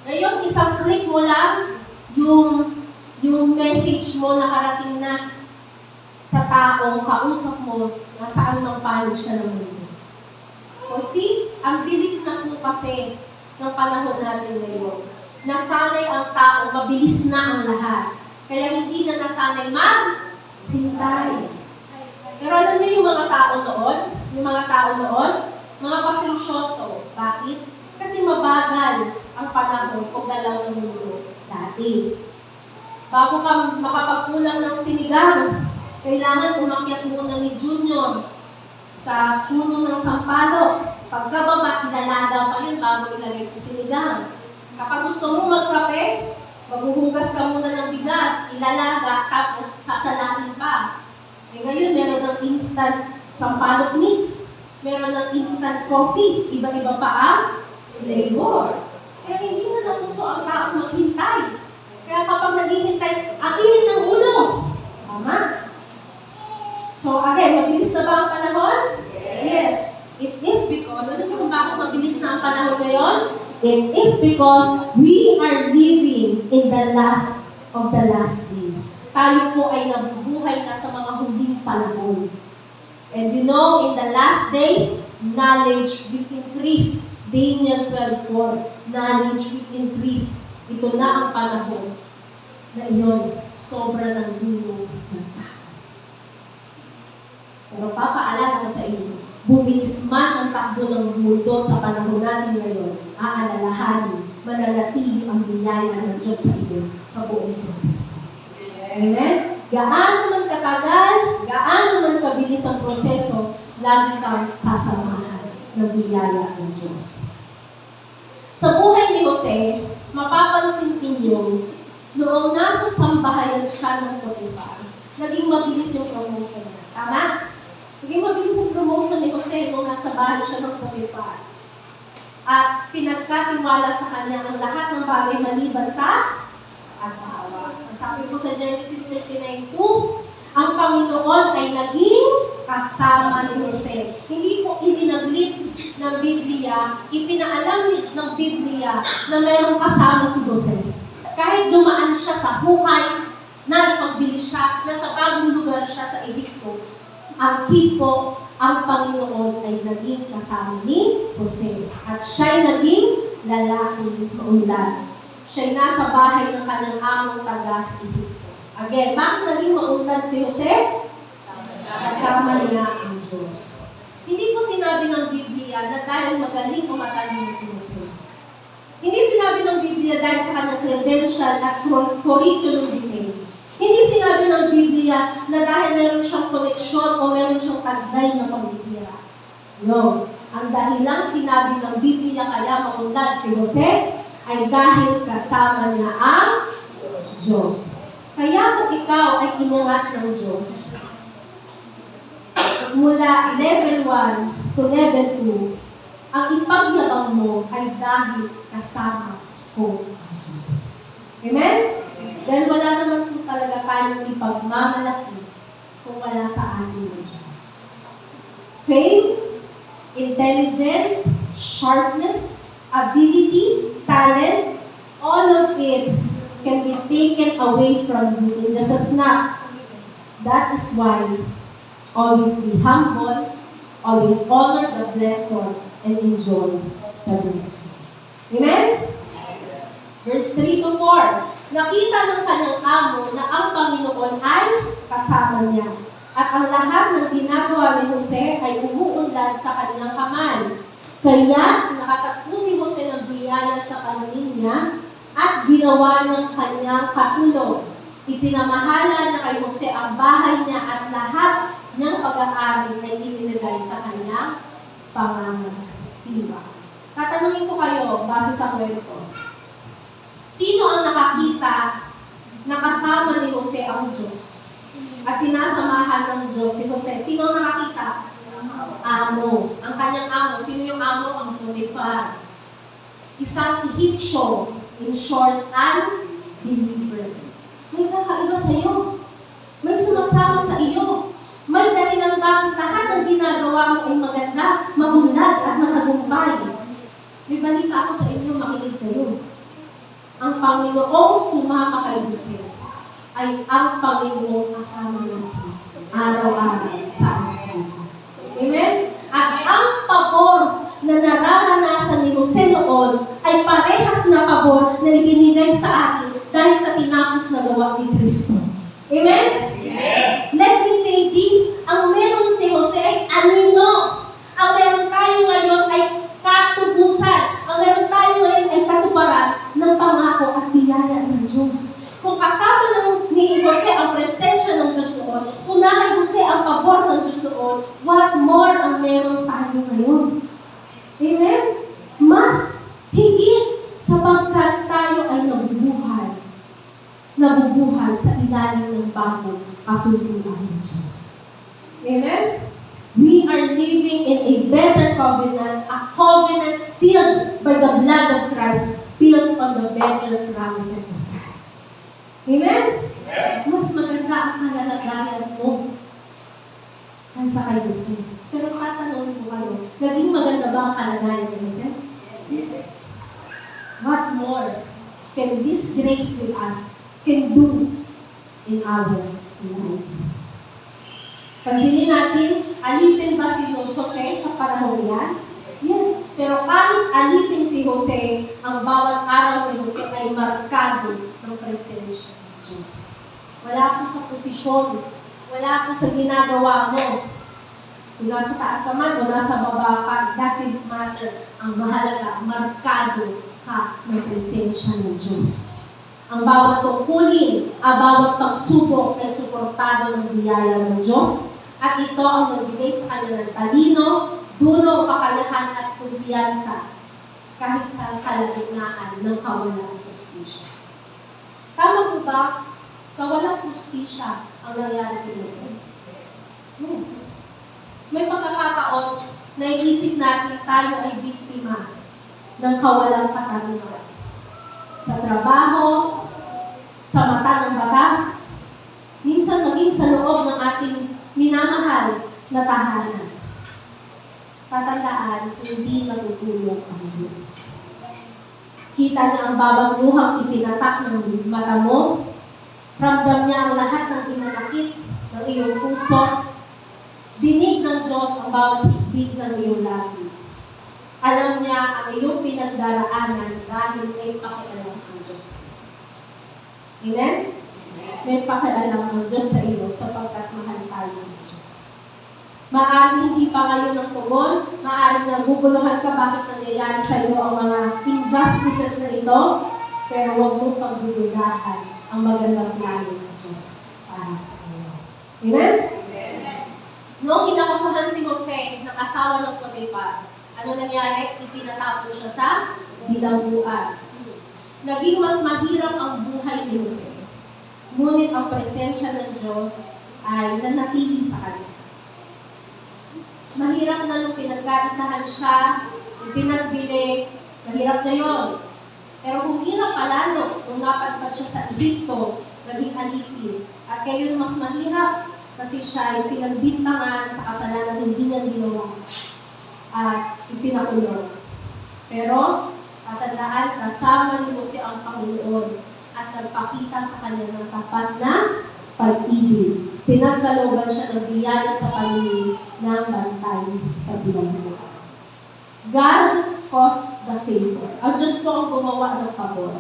Ngayon, isang click mo lang, yung message mo nakarating na sa taong kausap mo, nasaan mang panig siya ng mundo. So see, ang bilis na po kasi ng panahon natin ngayon. Nasanay ang tao, mabilis na ang lahat. Kaya hindi na nasanay maghintay. Pero alam niyo yung mga tao noon, mga pasensyoso. Bakit? Kasi mabagal ang panahon o galaw ng mundo dati. Bago ka makapagkulang ng sinigang, kailangan umakyat muna ni Junior sa puno ng sampalok. Pagkababa, ilalaga pa yun bago ilagay sa sinigang. Kapag gusto mo magkape, maghuhugas ka muna ng bigas, ilalaga, tapos sasalahin pa. Eh ngayon, meron ng instant sampalok mix. Meron ng instant coffee. Iba-iba pa ang flavor. Kaya hindi na natuto ang tao maghintay. Kaya kapag naghihintay, ang init ng ulo. Tama? So again, mabilis na ba ang panahon? Yes. It is because, ano kung bakit mabilis na ang panahon ngayon? It is because we are living in the last of the last days. Tayo po ay nabubuhay na sa mga huling panahon. And you know, in the last days, knowledge will increase. Daniel 12:4, knowledge will increase. Ito na ang panahon na iyon, sobra ng dulo ng tao. Pero papaalala ko sa inyo, bumilis man ang takbo ng mundo sa panahon natin ngayon, aalalahanin, mananatili ang biyaya ng Diyos sa iyo sa buong proseso. Amen? Gaano man katagal, gaano man kabilis ang proseso, lagi kang sasamahan ng biyaya ng Diyos. Sa buhay ni Jose, mapapansin ninyo, noong nasa sambahayan siya ng Potiphar, naging mabilis yung promotion niya. Tama? Naging mabilis ang promotion ni Jose noong nasa bahay siya ng Potiphar. At pinagkatiwala sa kanya ang lahat ng bagay maliban sa asawa. Ang sabi po sa Genesis 39:2, ang Panginoon ay naging kasama ni Jose. Hindi po ibinaglit ng Biblia, ipinaalam ng Biblia na mayroong kasama si Jose. Kahit dumaan siya sa hukay, na ipagbili siya, nasa bagong lugar siya sa Ehipto, ang kipo, ang Panginoon ay naging kasama ni Jose. At siya'y naging lalaking maunlad. Siya'y nasa bahay ng kanyang among taga-Ehipto. Again, bakit naging maunlad si Jose? Kasama niya ang Diyos. Hindi po sinabi ng Biblia na dahil magaling o matalino si Jose. Hindi sinabi ng Biblia dahil sa kanyang credential at curriculum vitae. Hindi sinabi ng Biblia na dahil meron siyang koneksyon o meron siyang taglay na pambihira. No. Ang dahilang sinabi ng Biblia kaya maunlad si Jose ay dahil kasama niya ang Diyos. Kaya kung ikaw ay inangat ng Diyos, mula level 1 to level 2, ang ipagyabang mo ay dahil kasama ko ang Diyos. Amen? Dahil wala naman po talaga tayong ipagmamalaki kung wala sa atin ng Diyos. Faith, intelligence, sharpness, ability, talent, all of it can be taken away from you in just a snap. That is why always be humble, always honor the blessor, and enjoy the blessing. Amen? Verse 3 to 4. Nakita ng kanyang amo na ang Panginoon ay kasama niya. At ang lahat ng ginagawa ni Jose ay umuunlad sa kanyang kamay. Kaya nakatagpo si Jose ng biyaya sa paningin niya at ginawa ng kanyang katulong. Ipinamahala na kay Jose ang bahay niya at lahat niyang pag-aari ay inilagay sa kanyang pangangasiwa. Tatanungin ko kayo, base sa kwento. Sino ang nakakita na kasama ni Jose ang Diyos? At sinasamahan ng Diyos si Jose. Sino ang nakakita? Amo. Ang kanyang amo. Sino yung amo? Ang Potiphar. Isang Egyptio. In short, unbeliever. May kakaiba sa iyo. May sumasama sa iyo. May dahilan bakit lahat ng ginagawa mo ay maganda, maunlad at matagumpay. May balita ako sa inyo, makinig kayo. Ang Panginoong sumama kay Jose ay ang Panginoong kasama natin araw-araw sa atin. Amen? At ang pabor na nararanasan ni Jose noon ay parehas na pabor na ibinigay sa atin dahil sa tinapos na gawa ni Kristo. Amen? Yeah. Let me say this, ang meron si Jose ay anino. Ang meron tayo ngayon ay katubusan. Ang meron tayo ngayon ay katuparan ng pangako at biyaya ng Diyos. Kung kasama ni Jose ang presensya ng Diyos noon, kung nakay Jose ang pabor ng Diyos noon, what more ang meron tayo ngayon? Amen? Mas higit sapagkat tayo ay nabubuhay sa ilalim ng bagong kasunduan ng Diyos. Amen? We are living in a better covenant, a covenant sealed by the blood of Christ, built on the better promises of God. Amen? Mas maganda ang kalalagayan mo kaysa kay Jose. Pero tatanungin ko kayo, naging maganda ba ang kalagayan ni Jose? Yes. What more can this grace with us can do in our lives? Pansinin natin, alipin ba si Jose sa panahon yan? Yes. Pero kahit alipin si Jose, ang bawat araw ni Jose ay markado ng presensya ng Diyos. Wala po sa posisyon, wala po sa ginagawa mo. Kung nasa taas ka man o nasa baba ka, doesn't matter. Ang mahalaga, markado ka ng presensya ng Diyos. Ang bawat tungkulin, ang bawat pagsubok ay suportado ng biyaya ng Diyos. At ito ang nagbigay sa kanya ng talino, duno, kakayahan at kumpiyansa kahit sa kalagitnaan ng kawalang hustisya. Tama po ba? Kawalang hustisya ang nangyari kay Jose? Yes. May pagkakataon na iisip natin tayo ay biktima ng kawalang katarungan. Sa trabaho, sa mata ng batas, minsan maging sa loob ng ating minamahal na tahanan. Tatandaan, hindi natutulog ang Diyos. Kita niya ang babaguhang ipinatak ng mata mo, Ramdam niya ang lahat ng tinanakit ng iyong puso. Dinig ng Diyos ang bawat higpit ng iyong labi. Alam niya ang iyong pinagdaraanan dahil may pakialam ang Diyos. Amen? May pakialam ang Diyos sa iyo sapagkat mahal tayo ng Diyos. Maaaring hindi pa kayo ng tugon, maaaring naguguluhan ka bakit nangyayari sa iyo ang mga injustices na ito, pero huwag mong pagdududahan ang magandang plano ng Diyos para sa iyo. Amen? Noong inakusahan si Jose ng asawa ng Potiphar, ano nangyari? Ipinatapon siya sa Bilangguan. Naging mas mahirap ang buhay ni Jose. Ngunit ang presensya ng Diyos ay nanatili sa kanya. Mahirap na nung pinagkaisahan siya, ipinagbili, mahirap na yon. Pero kung hirap palalo, nung napadpad siya sa Egypto, naging alipin. At ngayon mas mahirap kasi siya ay pinagbintangan sa kasalanan hindi niya ginawa at ipinakulong. Pero, tatandaan, kasama ni Jose ang Panginoon at nagpakita sa kanya ng tapat na pag-ibig. Pinagkalooban siya ng biyaya sa paningin ng bantay sa bilangguan. God caused the favor. Ang Diyos po ang gumawa ng pabor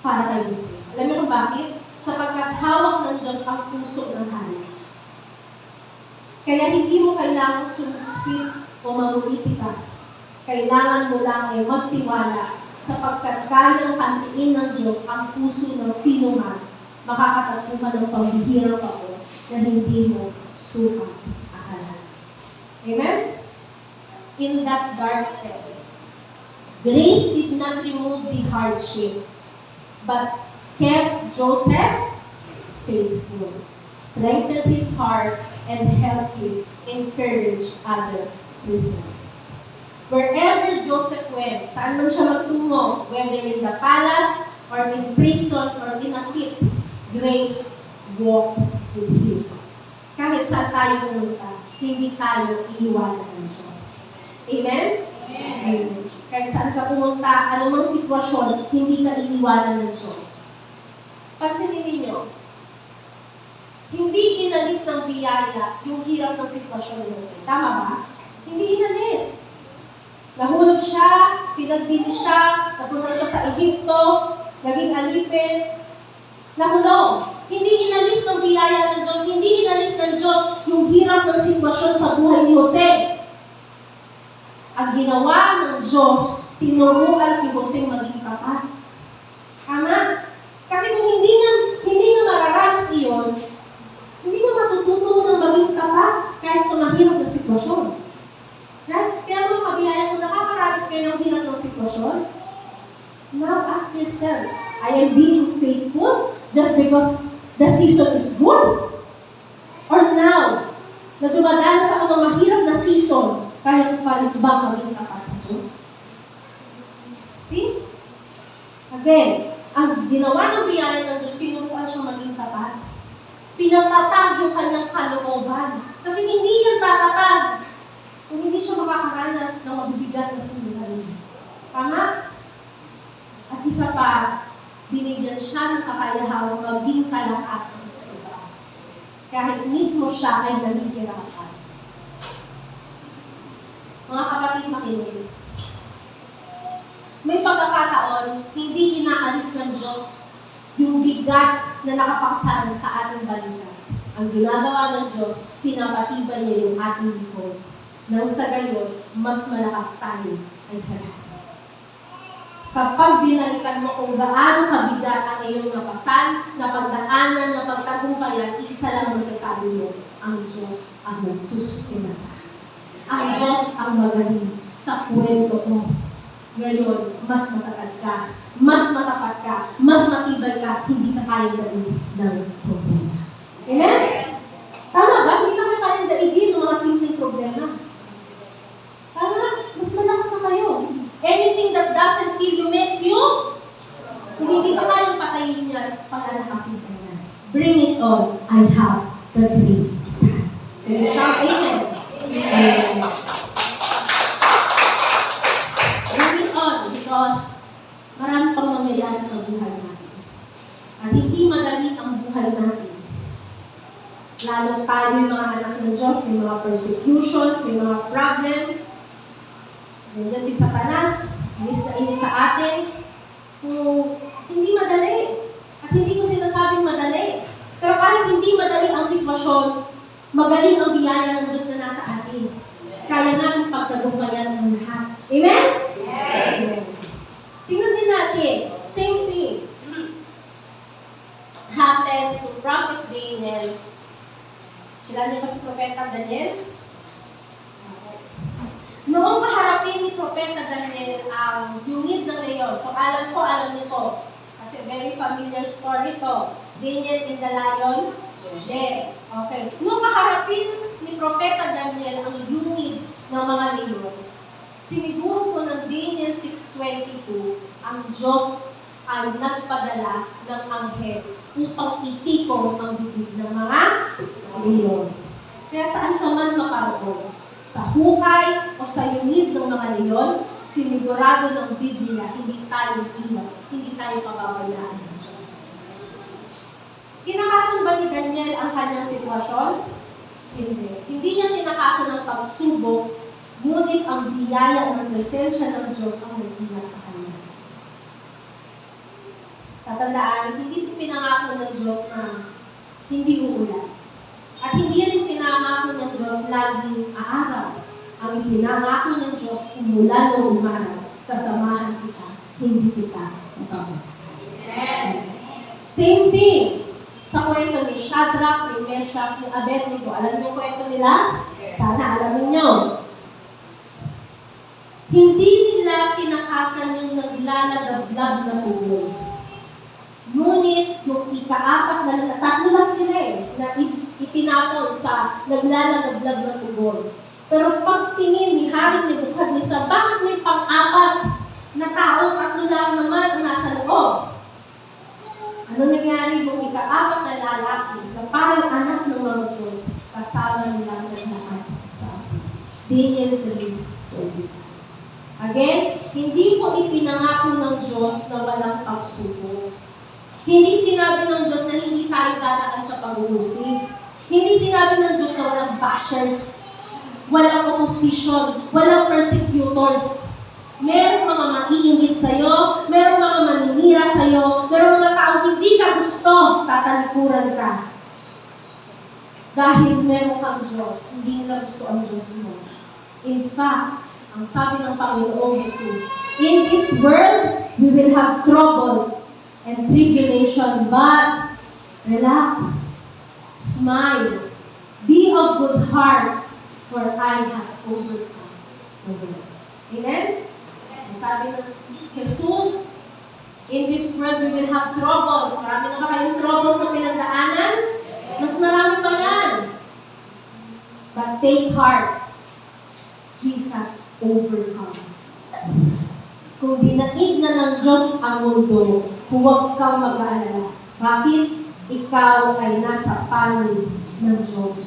para kay Jose. Alam niyo kung bakit? Sapagkat hawak ng Diyos ang puso ng hari. Kaya hindi mo kailangang sumiksik o mamulitika. Kailangan mo lang ay magtiwala sapagkat kayang kantiin ng Diyos ang puso ng sino man, makakatagpo ka ng pambihirang pabor na hindi mo sukat akala. Amen? In that dark setting, grace did not remove the hardship, but kept Joseph faithful, strengthened his heart, and helped him encourage other prisoners. Wherever Joseph went, saan man siya magtungo, whether in the palace, or in prison, or in a pit, grace walked with him. Kahit saan tayo pumunta, hindi tayo iiwanan ng Diyos. Amen? Amen. Kahit saan ka pumunta, anumang sitwasyon, hindi ka iiwanan ng Diyos. Pansinin ninyo, hindi inalis ng biyaya yung hirap ng sitwasyon ni Jose. Tama ba? Hindi inalis. Nahulog siya, pinagbili siya, napunta siya sa Egypto, naging alipin, nahulog. Hindi inalis ng biyaya ng Diyos, hindi inalis ng Diyos yung hirap ng sitwasyon sa buhay ni Jose. Ang ginawa ng Diyos, tinuruan si Jose maging tapat. Tama? Kasi kung hindi na mararanas iyon, hindi ka matututo ng maging tapat kahit sa mahirap na sitwasyon. Right? Kaya mga kabiyaya, kung nakakaranas kayo ng hirap ng sitwasyon, now ask yourself, I am being faithful just because the season is good? Or now, na dumadanas ako ng mahirap na season, kaya ko pa rin ba maging tapat sa Diyos? See? Again, ang ginawa ng biyaya ng Diyos, tinuruan siya maging tapat. Pinatatag yung kanyang kalooban. Kasi hindi yan tatatag kung hindi siya makakaranas ng mabibigat na sumulan. Tama? At isa pa, binigyan siya ng kakayahang maging kalakasan sa iba. Kahit mismo siya ay nahihirapan. Mga kapatid, makinig. May pagkakataon, hindi inaalis ng Diyos yung bigat na nakapaksan sa ating balikat. Ang ginagawa ng Diyos, pinapatibay niya yung ating likod. Nang sa gayon, mas malakas tayo ay sa lahat. Kapag binalikan mo kung gaano kabigat ang iyong napasan, napagdaanan, napagtagumpayan, isa lang masasabi mo, ang Diyos ang nagsusustimasahan. Ang Diyos ang magaling sa kwento mo. Ngayon, mas matatag ka, mas matapat ka, mas matibay ka, hindi ka kayang daigin ng problema. Amen? Tama ba? Hindi ka kayang daigin ng mga simpleng problema. Tama? Mas malakas na kayo. Anything that doesn't kill you makes you. Kung hindi ka kayang patayin yan, palalakasin ka yan. Bring it on. I have the grace. Amen? Amen. Amen. Because marami pang mangyayari sa buhay natin. At hindi madali ang buhay natin. Lalo tayo yung mga anak ng Diyos, may mga persecutions, may mga problems. Nandiyan si Satanas, inis na inis sa atin. So, hindi madali. At hindi ko sinasabing madali. Pero kahit hindi madali ang sitwasyon, magaling ang biyaya ng Diyos na nasa atin. Kaya natin pagtagumpayan ang lahat. Amen? Amen. Tingnan din natin. Same thing. Happened to Prophet Daniel. Kilala niyo ba si Propeta Daniel? Noong kaharapin ni Propeta Daniel ang yungib ng leyon. So alam niyo to. Kasi very familiar story to. Daniel in the lion's den. Okay. Noong kaharapin ni Propeta Daniel ang yungib ng mga leyon, siniguro po ng Daniel 6:22, ang Diyos ay nagpadala ng anghel upang itikong ang bibig ng mga leyon. Kaya saan ka man makaroon, sa hukay o sa yungib ng mga leyon, sinigurado ng Biblia, hindi tayo iwan, hindi tayo pababayaan ng Diyos. Tinakasan ba ni Daniel ang kanyang sitwasyon? Hindi. Hindi niya tinakasan ang pagsubok, ngunit ang biyaya ng presensya ng Diyos ang nagbilang sa kanya. Tatandaan, hindi po pinangako ng Diyos na hindi uulan. At hindi rin pinangako ng Diyos laging aaraw. Ang ipinangako ng Diyos, umulan o umaraw, sasamahan kita, hindi kita mapapabayaan. Same thing sa kwento ni Shadrach, ni Meshach, ni Abednego. Alam niyo kwento nila? Sana alam niyo. Hindi nila tinakasan yung naglalagablab na pugo. Ngunit yung ikaapat na tatlo lang sila na itinapon sa naglalagablab na pugo. Pero pagtingin ni Haring Nebuchadnezzar, bakit may pang-apat na tao, tatlo lang naman ang nasa loob? Ano nangyari yung ikaapat na lalaki na parang anak ng mga Diyos, kasama nilang naglakad sa atin? Daniel 3:20. Again, hindi po ipinangako ng Diyos na walang pagsubok. Hindi sinabi ng Diyos na hindi tayo dadaan sa pag-uusig. Hindi sinabi ng Diyos na walang bashers, walang opposition, walang persecutors. Merong mga maiingit sa'yo, merong mga maninira sa'yo, merong mga taong hindi ka gusto, tatalikuran ka. Dahil meron kang Diyos, hindi nila gusto ang Diyos mo. In fact, ang sabi ng Panginoong Jesus, in this world, we will have troubles and tribulation, but relax, smile, be of good heart, for I have overcome the world. Amen? Ang sabi ng Jesus, in this world we will have troubles. Marami na ba kayong troubles na pinagdaanan? Mas marami pa yan. But take heart, Jesus overcomes. Kung dinaig na ng Diyos ang mundo, huwag kang mag-aalala. Bakit? Ikaw ay nasa panig ng Diyos.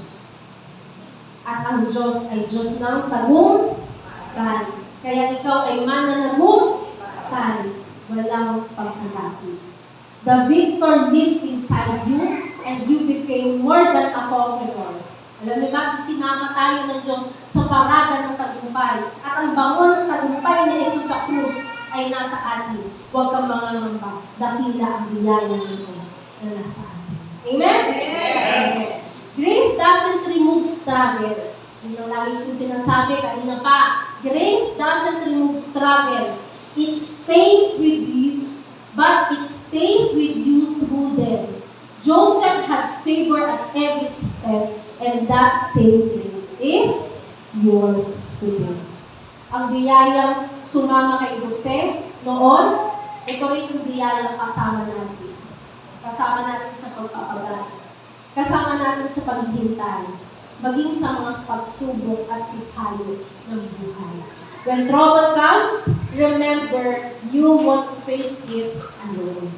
At ang Diyos ay Diyos ng tagumpay. Kaya ikaw ay mananagumpay, walang pagkagati. The victor lives inside you, and you became more than a conqueror. Alam niyo ba, isinama tayo ng Diyos sa parada ng tagumpay. At ang bangon ng tagumpay ni Jesus sa krus ay nasa atin. Huwag kang mangangamba. Dakila ang biyaya ng Diyos na nasa atin. Amen? Amen. Grace doesn't remove struggles. Yun ang lagi kong sinasabi kanina pa. Grace doesn't remove struggles. It stays with you, but it stays with you through them. Joseph had favor at every step, and that same grace is yours today. Ang biyayang sumama kay Jose noon, ito rin yung biyayang kasama natin. Kasama natin sa pagpapagal. Kasama natin sa paghihintay. Maging sa mga pagsubok at sipayo ng buhay. When trouble comes, remember, you won't face it alone.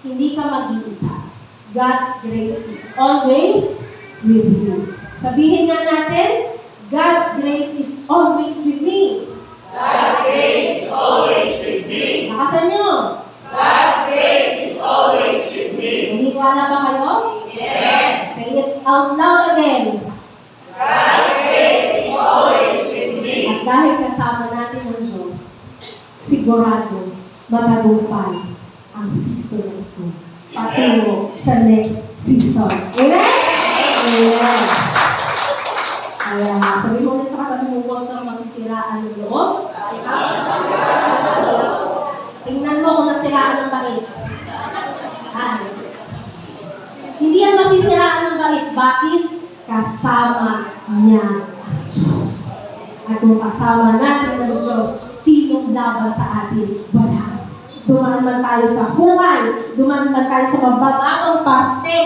Hindi ka mag-iisa. God's grace is always with you. Sabihin nga natin, God's grace is always with me. God's grace is always with me. Nakasan nyo? God's grace is always with me. Naniniwala ba kayo? Yes! Say it out loud again. At dahil kasama natin ang Diyos, sigurado, matagumpay ang season na ito. Patungo sa next season. Amen? Amen. Kaya sabi mo ulit sa katabi mo, huwag kang masisiraan ng loob. Tingnan mo kung nasiraan ng bait. Hindi yan masisiraan ng bait. Bakit? Kasama niya ang Diyos. At kung kasama natin ng Diyos, sinong laban sa atin? Wala. Dumaan man tayo sa buhay, dumaan man tayo sa mababang parte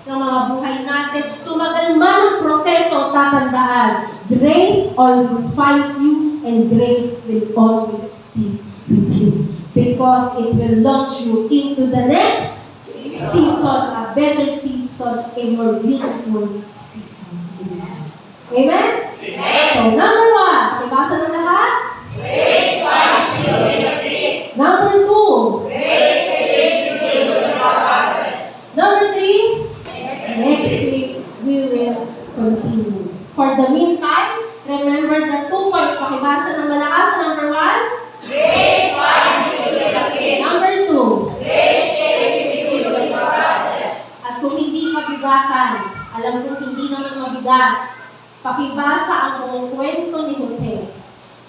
ng mga buhay natin, tumagal man ang proseso, tatandaan, grace always finds you and grace will always stay with you. Because it will launch you into the next season, a better season, a more beautiful season. Amen? Amen? So, number 1, ibasa na lahat? Grace finds you in the pit. Number 2, Grace takes you through the process. number 3, next week we will continue. For the meantime, remember the 2 points. Pakibasa ng malakas. Number 1, Grace finds you in the pit. number 2, Grace takes you through the process. at kung hindi mabigatan, alam kong hindi naman mabigat, pakibasa ang buong kwento ni Jose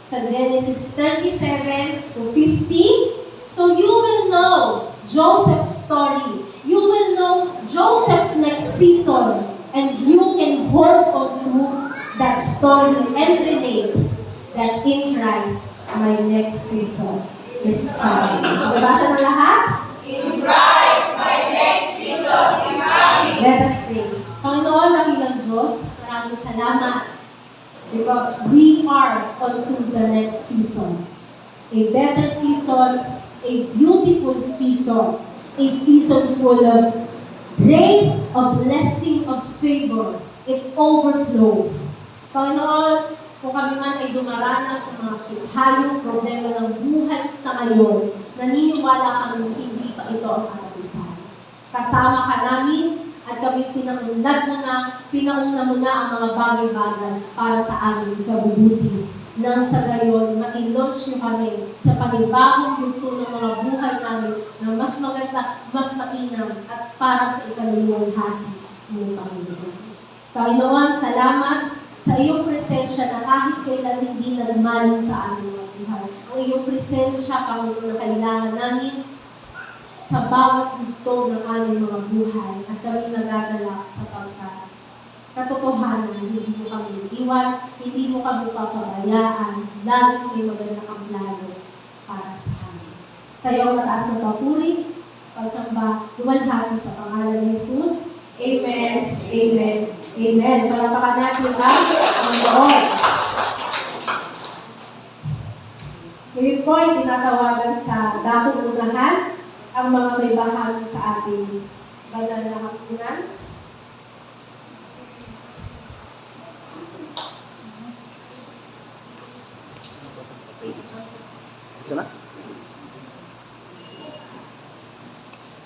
sa Genesis 37 to 50. So you will know Joseph's story. You will know Joseph's next season. And you can hold on to that story and relate that in Christ, my next season is coming. Nabasa ng lahat? In Christ, my next season is coming. Let us pray. Panginoon, dakilang Diyos, maraming salamat because we are on to the next season. A better season, a beautiful season, a season full of grace, of blessing, of favor. It overflows. Panginoon, kung kami man ay dumaranas ng mga sighayong problema ng buhay sa ngayon, naniniwala kami hindi pa ito ang katapusan. Kasama ka namin at kami pinauna mo na ang mga bagay-bagay para sa aming kabubuti. Nang sa gayon, ma-launch niyo kami sa panibagong yugto ng mga buhay namin na mas maganda, mas mainam at para sa ikalimughati ng Panginoon. Panginoon, salamat sa iyong presensya na kahit kailan hindi nagmano sa aming mga buhay. Ang iyong presensya, Panginoon, na kailangan namin sa bawat yugto ng aming mga buhay at kami nagagalak sa katotohanan, hindi mo kami iwan, hindi mo kami papabayaan, laging may maganda kang plano para sa amin. Sa iyong mataas na papuri, pagsamba, lumalhati sa pangalan ni Jesus. Amen, amen, amen. Palapakan natin ang Panginoon. Ngayon po ay tinatawagan sa dakong unahan ang mga may bahagi sa ating banal na hapunan.